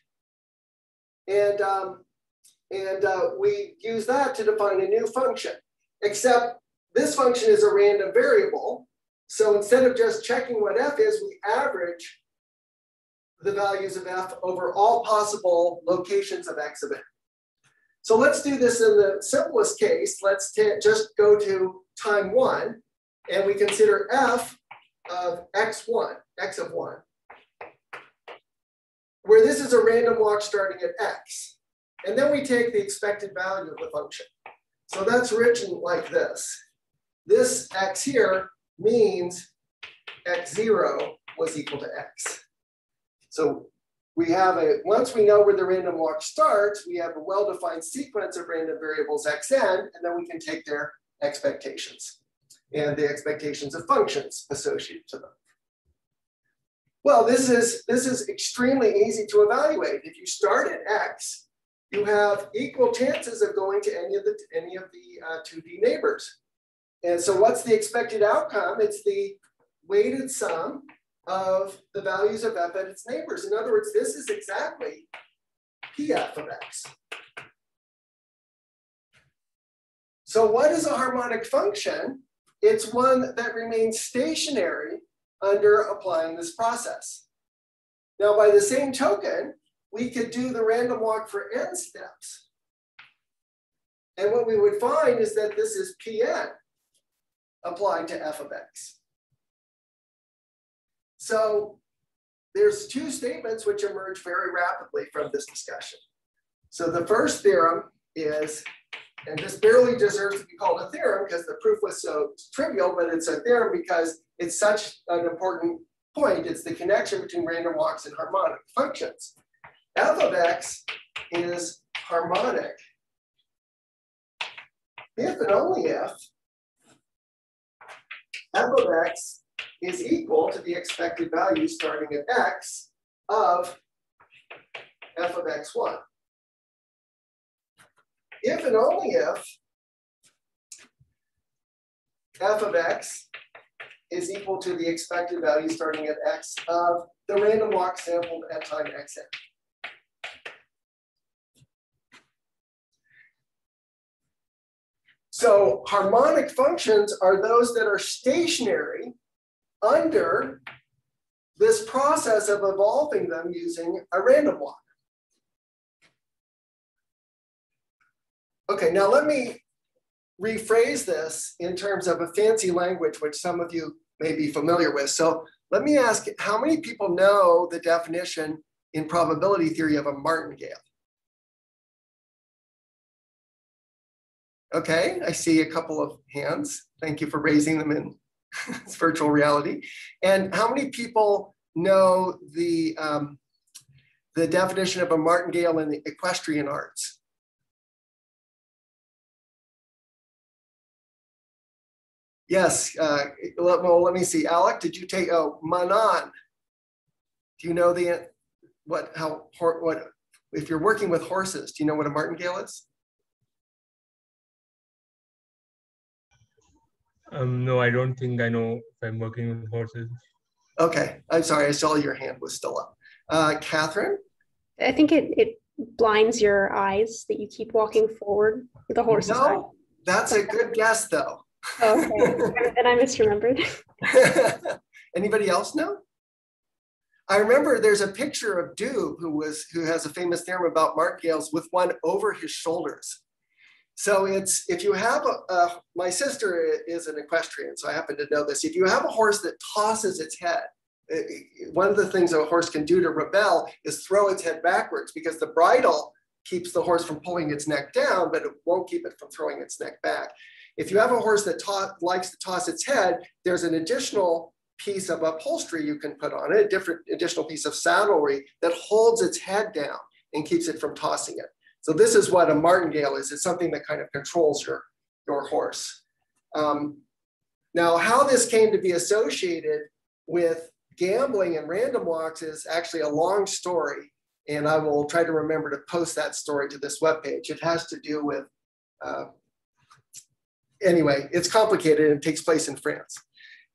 And we use that to define a new function, except this function is a random variable. So instead of just checking what F is, we average the values of F over all possible locations of X of N. So let's do this in the simplest case. Let's just go to time 1, and we consider F of X1, X of 1, where this is a random walk starting at X. And then we take the expected value of the function. So that's written like this. This X here means X0 was equal to X. So we have once we know where the random walk starts, we have a well-defined sequence of random variables Xn, and then we can take their expectations and the expectations of functions associated to them. Well, this is extremely easy to evaluate. If you start at X, you have equal chances of going to any of the 2D neighbors. And so what's the expected outcome? It's the weighted sum of the values of F at its neighbors. In other words, this is exactly PF of X. So what is a harmonic function? It's one that remains stationary under applying this process. Now, by the same token, we could do the random walk for n steps. And what we would find is that this is Pn applied to F of X. So there's two statements which emerge very rapidly from this discussion. So the first theorem is, and this barely deserves to be called a theorem because the proof was so trivial, but it's a theorem because it's such an important point. It's the connection between random walks and harmonic functions. F of X is harmonic if and only if F of X is equal to the expected value starting at X of f of x1. If and only if f of x is equal to the expected value starting at x of the random walk sampled at time xn. So harmonic functions are those that are stationary under this process of evolving them using a random walk. Okay, now let me rephrase this in terms of a fancy language, which some of you may be familiar with. So let me ask, how many people know the definition in probability theory of a martingale? Okay, I see a couple of hands. Thank you for raising them in virtual reality. And how many people know the definition of a martingale in the equestrian arts? Yes, well, let me see. Alec, did you take, oh, Manon. Do you know if you're working with horses, do you know what a martingale is? No, I don't think I know if I'm working with horses. Okay, I'm sorry, I saw your hand was still up. Catherine? I think it blinds your eyes that you keep walking forward with the horse's eye. No, that's a good guess though. Oh, okay, then I misremembered. Anybody else know? I remember there's a picture of Dube who has a famous theorem about martingales with one over his shoulders. So it's, if you have my sister is an equestrian, so I happen to know this. If you have a horse that tosses its head, one of the things a horse can do to rebel is throw its head backwards, because the bridle keeps the horse from pulling its neck down, but it won't keep it from throwing its neck back. If you have a horse that likes to toss its head, there's an additional piece of upholstery you can put on it, additional piece of saddlery that holds its head down and keeps it from tossing it. So this is what a martingale is. It's something that kind of controls your horse. Now, how this came to be associated with gambling and random walks is actually a long story, and I will try to remember to post that story to this webpage. It has to do with, anyway, it's complicated and it takes place in France.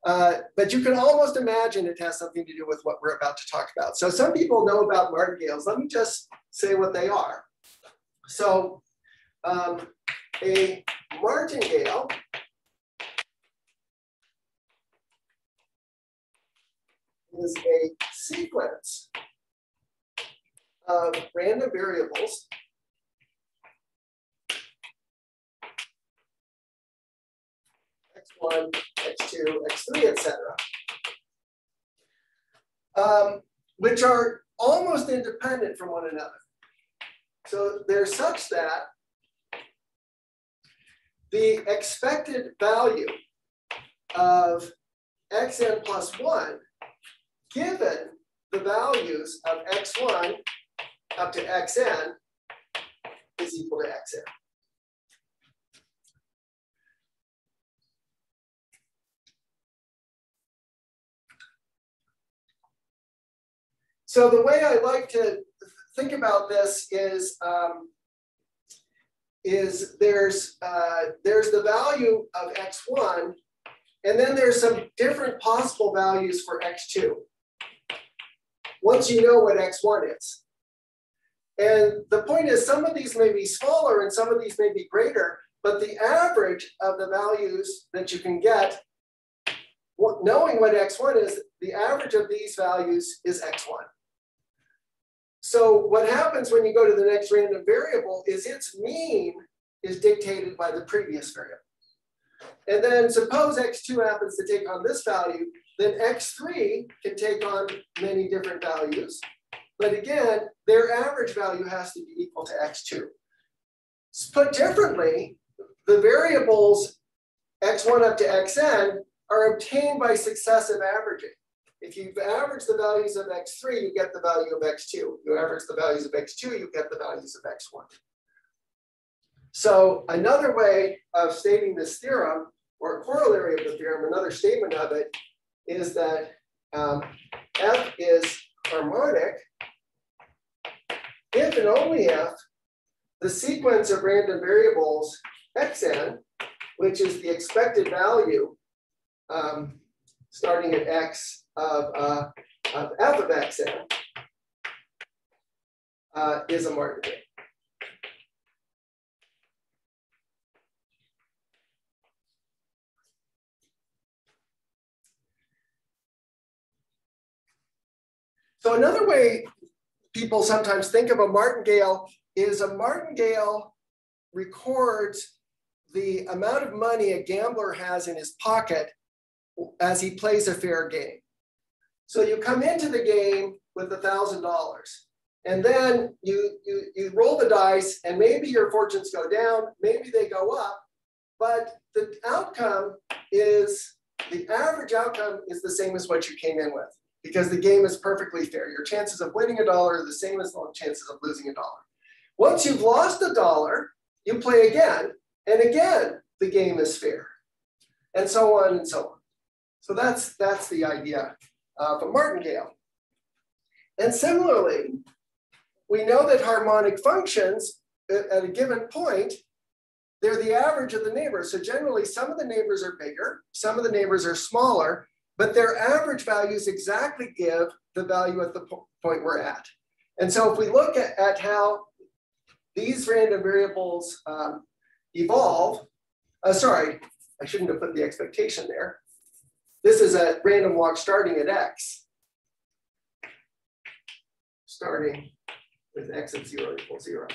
But you can almost imagine it has something to do with what we're about to talk about. So some people know about martingales. Let me just say what they are. So a martingale is a sequence of random variables x1, x2, x3, etc., which are almost independent from one another. So they're such that the expected value of xn plus 1, given the values of x1 up to xn, is equal to xn. So the way I like to think about this is there's the value of x1, and then there's some different possible values for x2, once you know what x1 is. And the point is, some of these may be smaller and some of these may be greater, but the average of the values that you can get, knowing what x1 is, the average of these values is x1. So what happens when you go to the next random variable is its mean is dictated by the previous variable. And then suppose x2 happens to take on this value, then x3 can take on many different values. But again, their average value has to be equal to x2. Put differently, the variables x1 up to xn are obtained by successive averaging. If you average the values of x3, you get the value of x2. You average the values of x2, you get the values of x1. So another way of stating this theorem, or a corollary of the theorem, another statement of it, is that f is harmonic if and only if the sequence of random variables xn, which is the expected value starting at x of f of xn, is a martingale. So another way people sometimes think of a martingale is a martingale records the amount of money a gambler has in his pocket as he plays a fair game. So you come into the game with $1,000, and then you roll the dice, and maybe your fortunes go down, maybe they go up, but the outcome is, the average outcome is the same as what you came in with, because the game is perfectly fair. Your chances of winning $1 are the same as the chances of losing $1. Once you've lost $1, you play again, and again, the game is fair, and so on and so on. So that's the idea of a martingale. And similarly, we know that harmonic functions at a given point, they're the average of the neighbors. So generally, some of the neighbors are bigger, some of the neighbors are smaller, but their average values exactly give the value at the point we're at. And so if we look at how these random variables evolve, sorry, I shouldn't have put the expectation there. This is a random walk starting at x, starting with x of 0 equals 0.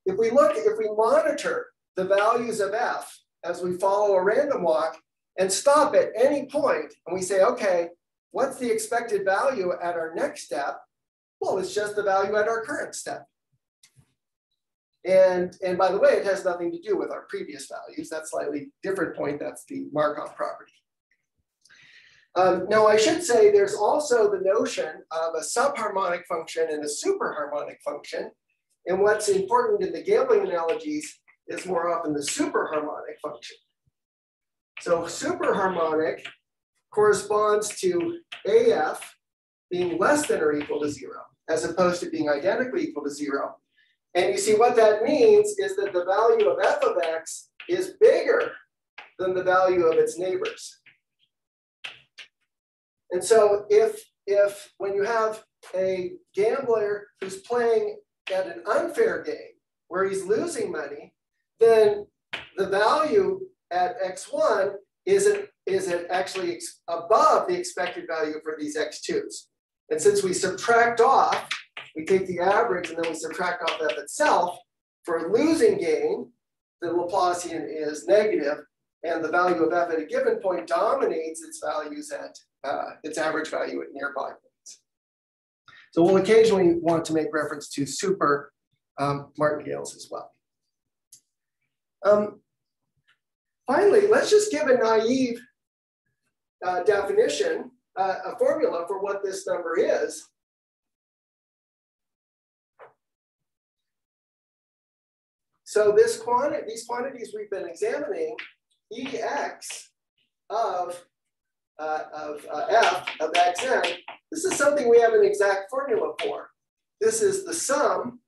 If we monitor the values of f as we follow a random walk and stop at any point, and we say, okay, what's the expected value at our next step? Well, it's just the value at our current step. And by the way, it has nothing to do with our previous values. That's a slightly different point. That's the Markov property. Now, I should say there's also the notion of a subharmonic function and a superharmonic function. And what's important in the gambling analogies is more often the superharmonic function. So superharmonic corresponds to AF being less than or equal to 0, as opposed to being identically equal to 0. And you see what that means is that the value of f of x is bigger than the value of its neighbors. And so if when you have a gambler who's playing at an unfair game where he's losing money, then the value at x1 is actually above the expected value for these x2s. And since we subtract off, we take the average and then we subtract off f itself, for a losing game, the Laplacian is negative, and the value of f at a given point dominates its values at its average value at nearby points. So we'll occasionally want to make reference to super martingales as well. Finally, let's just give a naive definition, a formula for what this number is. So these quantities we've been examining, Ex of f of xn, this is something we have an exact formula for. This is the sum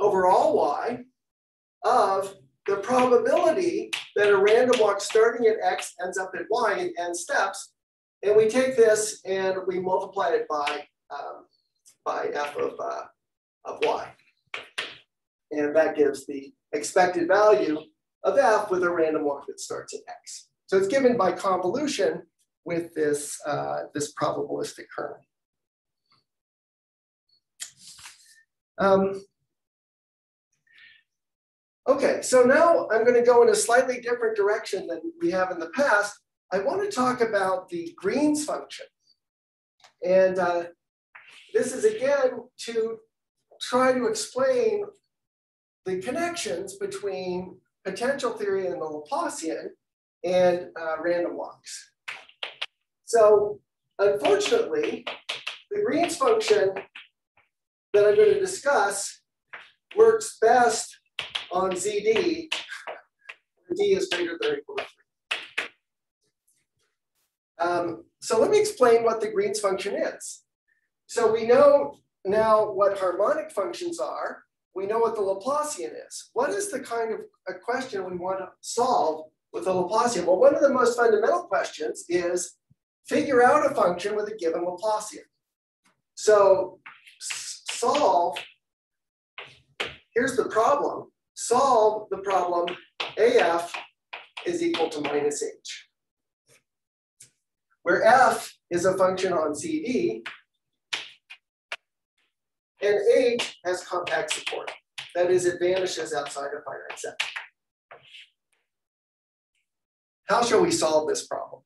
over all y of the probability that a random walk starting at x ends up at y in n steps. And we take this and we multiply it by f of y. And that gives the expected value of f with a random walk that starts at x. So it's given by convolution with this, this probabilistic kernel. Okay, so now I'm going to go in a slightly different direction than we have in the past. I want to talk about the Green's function. And this is again to try to explain the connections between potential theory and the Laplacian and random walks. So unfortunately, the Green's function that I'm going to discuss works best on ZD, where D is greater than or equal to 3. So let me explain what the Green's function is. So we know now what harmonic functions are. We know what the Laplacian is. What is the kind of a question we want to solve with the Laplacian? Well, one of the most fundamental questions is figure out a function with a given Laplacian. So solve, here's the problem. Solve the problem AF is equal to minus H, where F is a function on CD, and H has compact support. That is, it vanishes outside a finite set. How shall we solve this problem?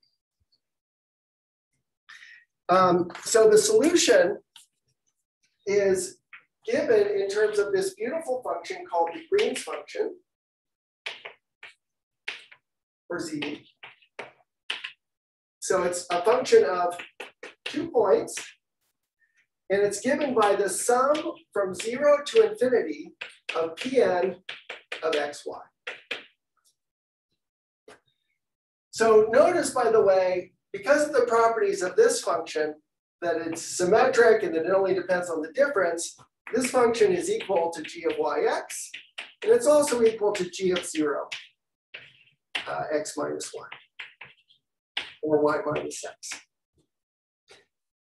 So the solution is given in terms of this beautiful function called the Green's function, or Z. So it's a function of 2 points, and it's given by the sum from 0 to infinity of Pn of xy. So notice, by the way, because of the properties of this function, that it's symmetric and that it only depends on the difference, this function is equal to g of yx, and it's also equal to g of 0, x minus 1, or y minus x.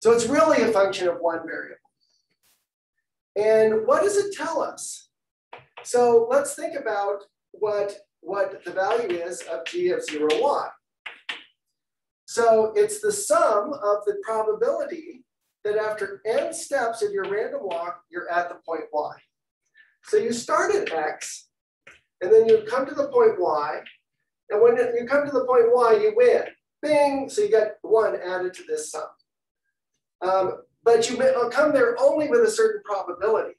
So it's really a function of one variable. And what does it tell us? So let's think about what the value is of g of 0y. So it's the sum of the probability that after n steps of your random walk, you're at the point y. So you start at x, and then you come to the point y, and when you come to the point y, you win. Bing, so you get 1 added to this sum. But you may come there only with a certain probability.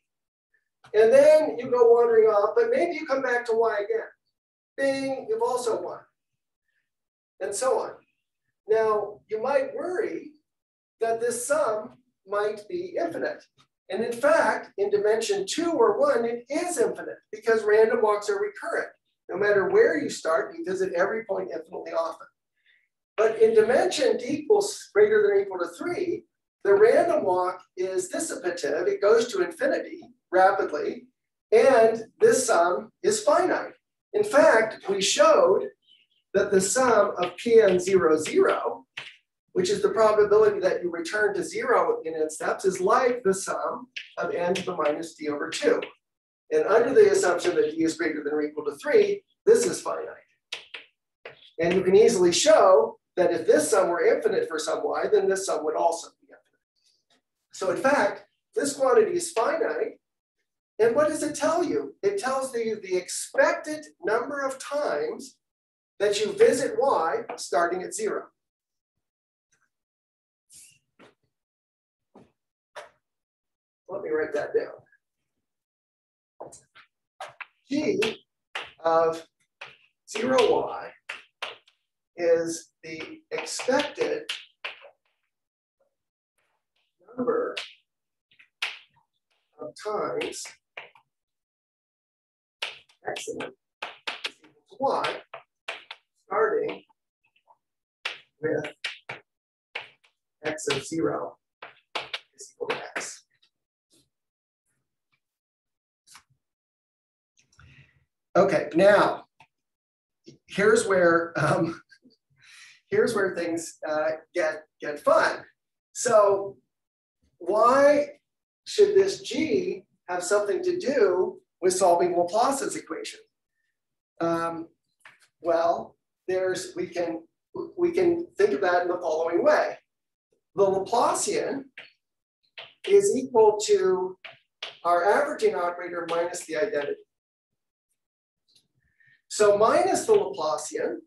And then you go wandering off, but maybe you come back to y again. Bing, you've also won. And so on. Now, you might worry that this sum might be infinite. And in fact, in dimension 2 or 1, it is infinite because random walks are recurrent. No matter where you start, you visit every point infinitely often. But in dimension d equals greater than or equal to 3, the random walk is dissipative. It goes to infinity rapidly, and this sum is finite. In fact, we showed that the sum of Pn 0, 0, which is the probability that you return to 0 in n steps, is like the sum of n to the minus d over 2. And under the assumption that d is greater than or equal to 3, this is finite. And you can easily show that if this sum were infinite for some y, then this sum would also be infinite. So in fact, this quantity is finite. And what does it tell you? It tells you the expected number of times that you visit y starting at 0. Let me write that down. G of 0y is the expected number of times x is equal to y, starting with x of 0 is equal to x. Okay, now here's where things get fun. So why should this g have something to do with solving Laplace's equation? Well, we can think of that in the following way. The Laplacian is equal to our averaging operator minus the identity. So minus the Laplacian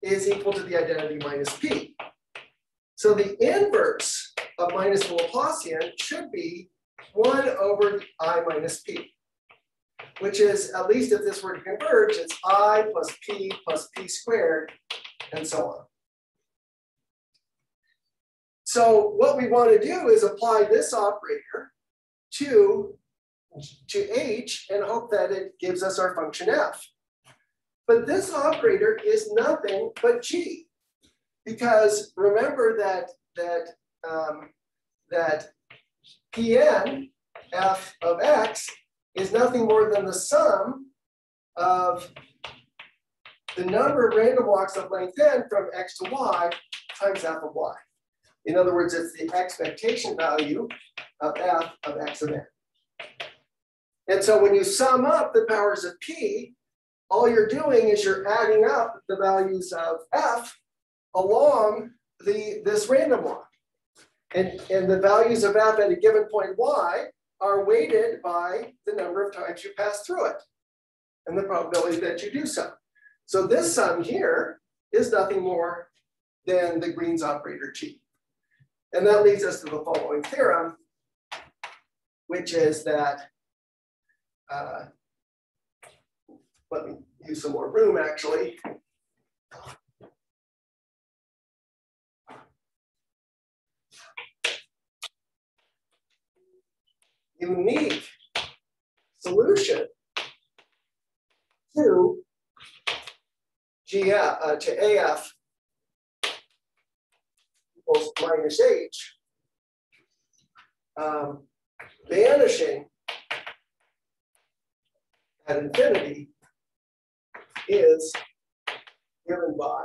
is equal to the identity minus p. So the inverse of minus the Laplacian should be 1 over I minus p, which is, at least if this were to converge, it's I plus p squared, and so on. So what we want to do is apply this operator to h and hope that it gives us our function f. But this operator is nothing but g, because remember that that Pn f of x is nothing more than the sum of the number of random walks of length n from x to y times f of y. In other words, it's the expectation value of f of x of n. And so when you sum up the powers of p, all you're doing is you're adding up the values of f along this random walk. And the values of f at a given point y are weighted by the number of times you pass through it and the probability that you do so. So this sum here is nothing more than the Green's operator G. And that leads us to the following theorem, which is that, let me use some more room actually. Unique solution to AF equals minus H, vanishing at infinity is given by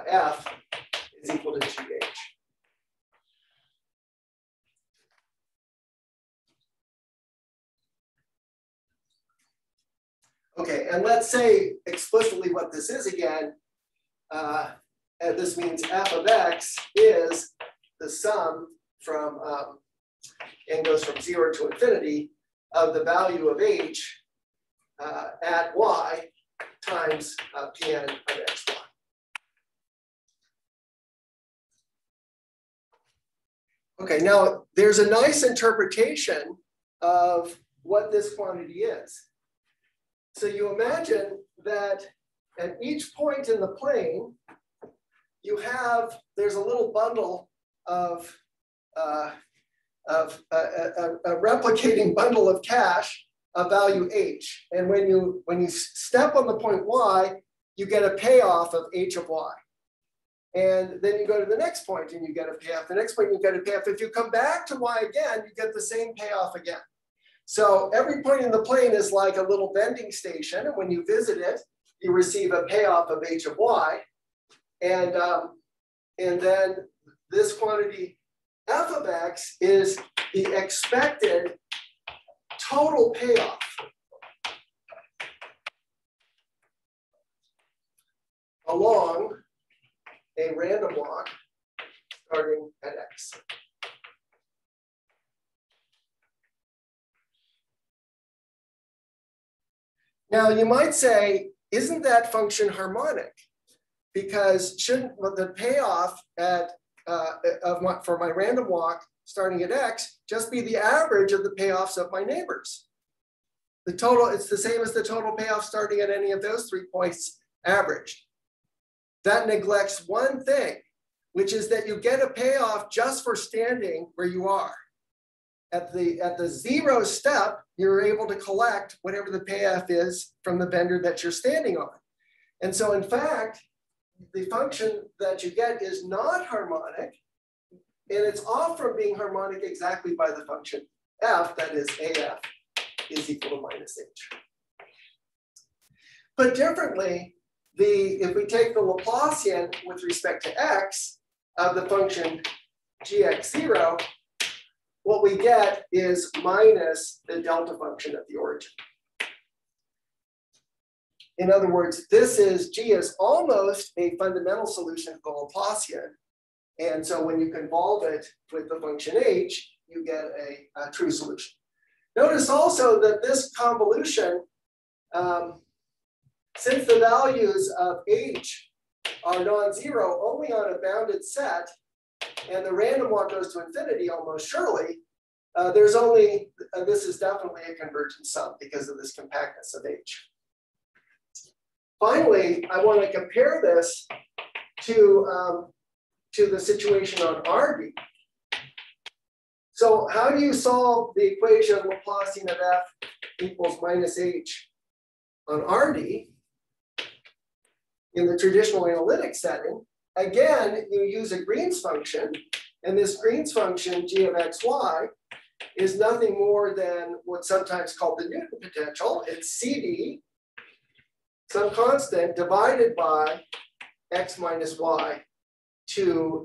F is equal to GH. Okay, and let's say explicitly what this is again. And this means f of x is the sum from, and goes from 0 to infinity, of the value of h at y times Pn of xy. Okay, now there's a nice interpretation of what this quantity is. So you imagine that at each point in the plane, there's a little bundle of a replicating bundle of cash of value h. And when you step on the point y, you get a payoff of h of y. And then you go to the next point and you get a payoff. The next point you get a payoff. If you come back to y again, you get the same payoff again. So every point in the plane is like a little vending station. And when you visit it, you receive a payoff of h of y. And then this quantity f of x is the expected total payoff along a random walk starting at x. Now you might say, isn't that function harmonic? Because shouldn't the payoff for my random walk starting at x just be the average of the payoffs of my neighbors? The total, it's the same as the total payoff starting at any of those 3 points averaged. That neglects one thing, which is that you get a payoff just for standing where you are. At the 0 step, you're able to collect whatever the payoff is from the vendor that you're standing on. And so in fact, the function that you get is not harmonic, and it's off from being harmonic exactly by the function f, that is AF is equal to minus h. Put differently, if we take the Laplacian with respect to x of the function gx0, what we get is minus the delta function at the origin. In other words, G is almost a fundamental solution to the Laplacian. And so when you convolve it with the function h, you get a true solution. Notice also that this convolution, since the values of h are non-zero only on a bounded set, and the random walk goes to infinity almost surely, this is definitely a convergent sum because of this compactness of h. Finally, I want to compare this to the situation on RD. So how do you solve the equation of Laplacian of f equals minus h on RD? In the traditional analytic setting, again, you use a Green's function, and this Green's function, g of xy, is nothing more than what's sometimes called the Newton potential. It's CD, some constant, divided by x minus y to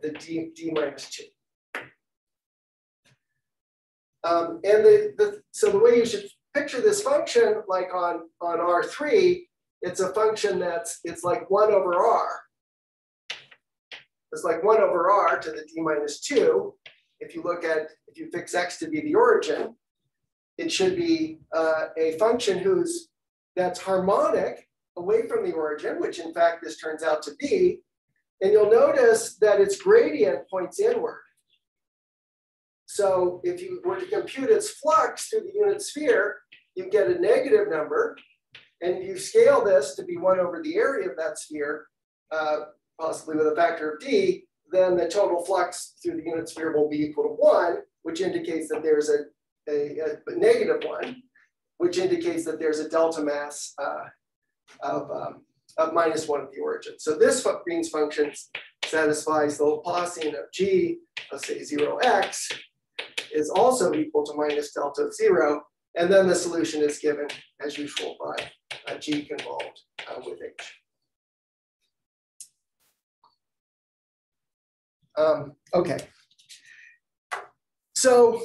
the d minus 2. So the way you should picture this function, like on R3, it's a function it's like 1 over r. It's like 1 over r to the d minus 2. If you fix x to be the origin, it should be a function that's harmonic away from the origin, which in fact this turns out to be. And you'll notice that its gradient points inward. So if you were to compute its flux through the unit sphere, you get a negative number. And if you scale this to be 1 over the area of that sphere, possibly with a factor of d, then the total flux through the unit sphere will be equal to 1, which indicates that there's a negative 1, which indicates that there's a delta mass of minus 1 at the origin. So this Green's function satisfies the Laplacian of g of say 0x is also equal to minus delta of 0. And then the solution is given as usual by g convolved with h. Okay. So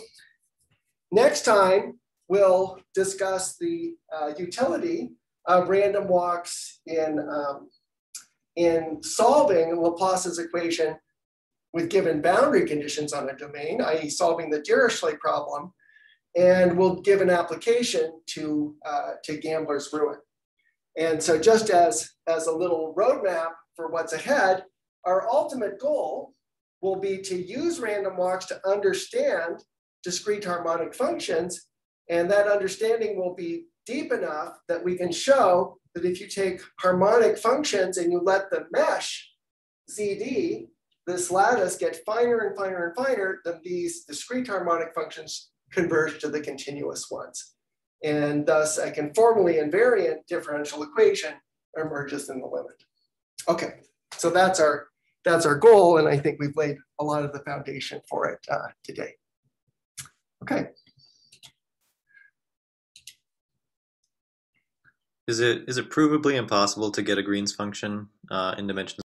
next time we'll discuss the utility of random walks in solving Laplace's equation with given boundary conditions on a domain, i.e. solving the Dirichlet problem, and we'll give an application to Gambler's Ruin. And so just as a little roadmap for what's ahead, our ultimate goal will be to use random walks to understand discrete harmonic functions. And that understanding will be deep enough that we can show that if you take harmonic functions and you let them mesh ZD, this lattice get finer and finer and finer, then these discrete harmonic functions converge to the continuous ones. And thus a conformally invariant differential equation emerges in the limit. Okay, so that's our goal, and I think we've laid a lot of the foundation for it today. Okay. Is it provably impossible to get a Green's function in dimensions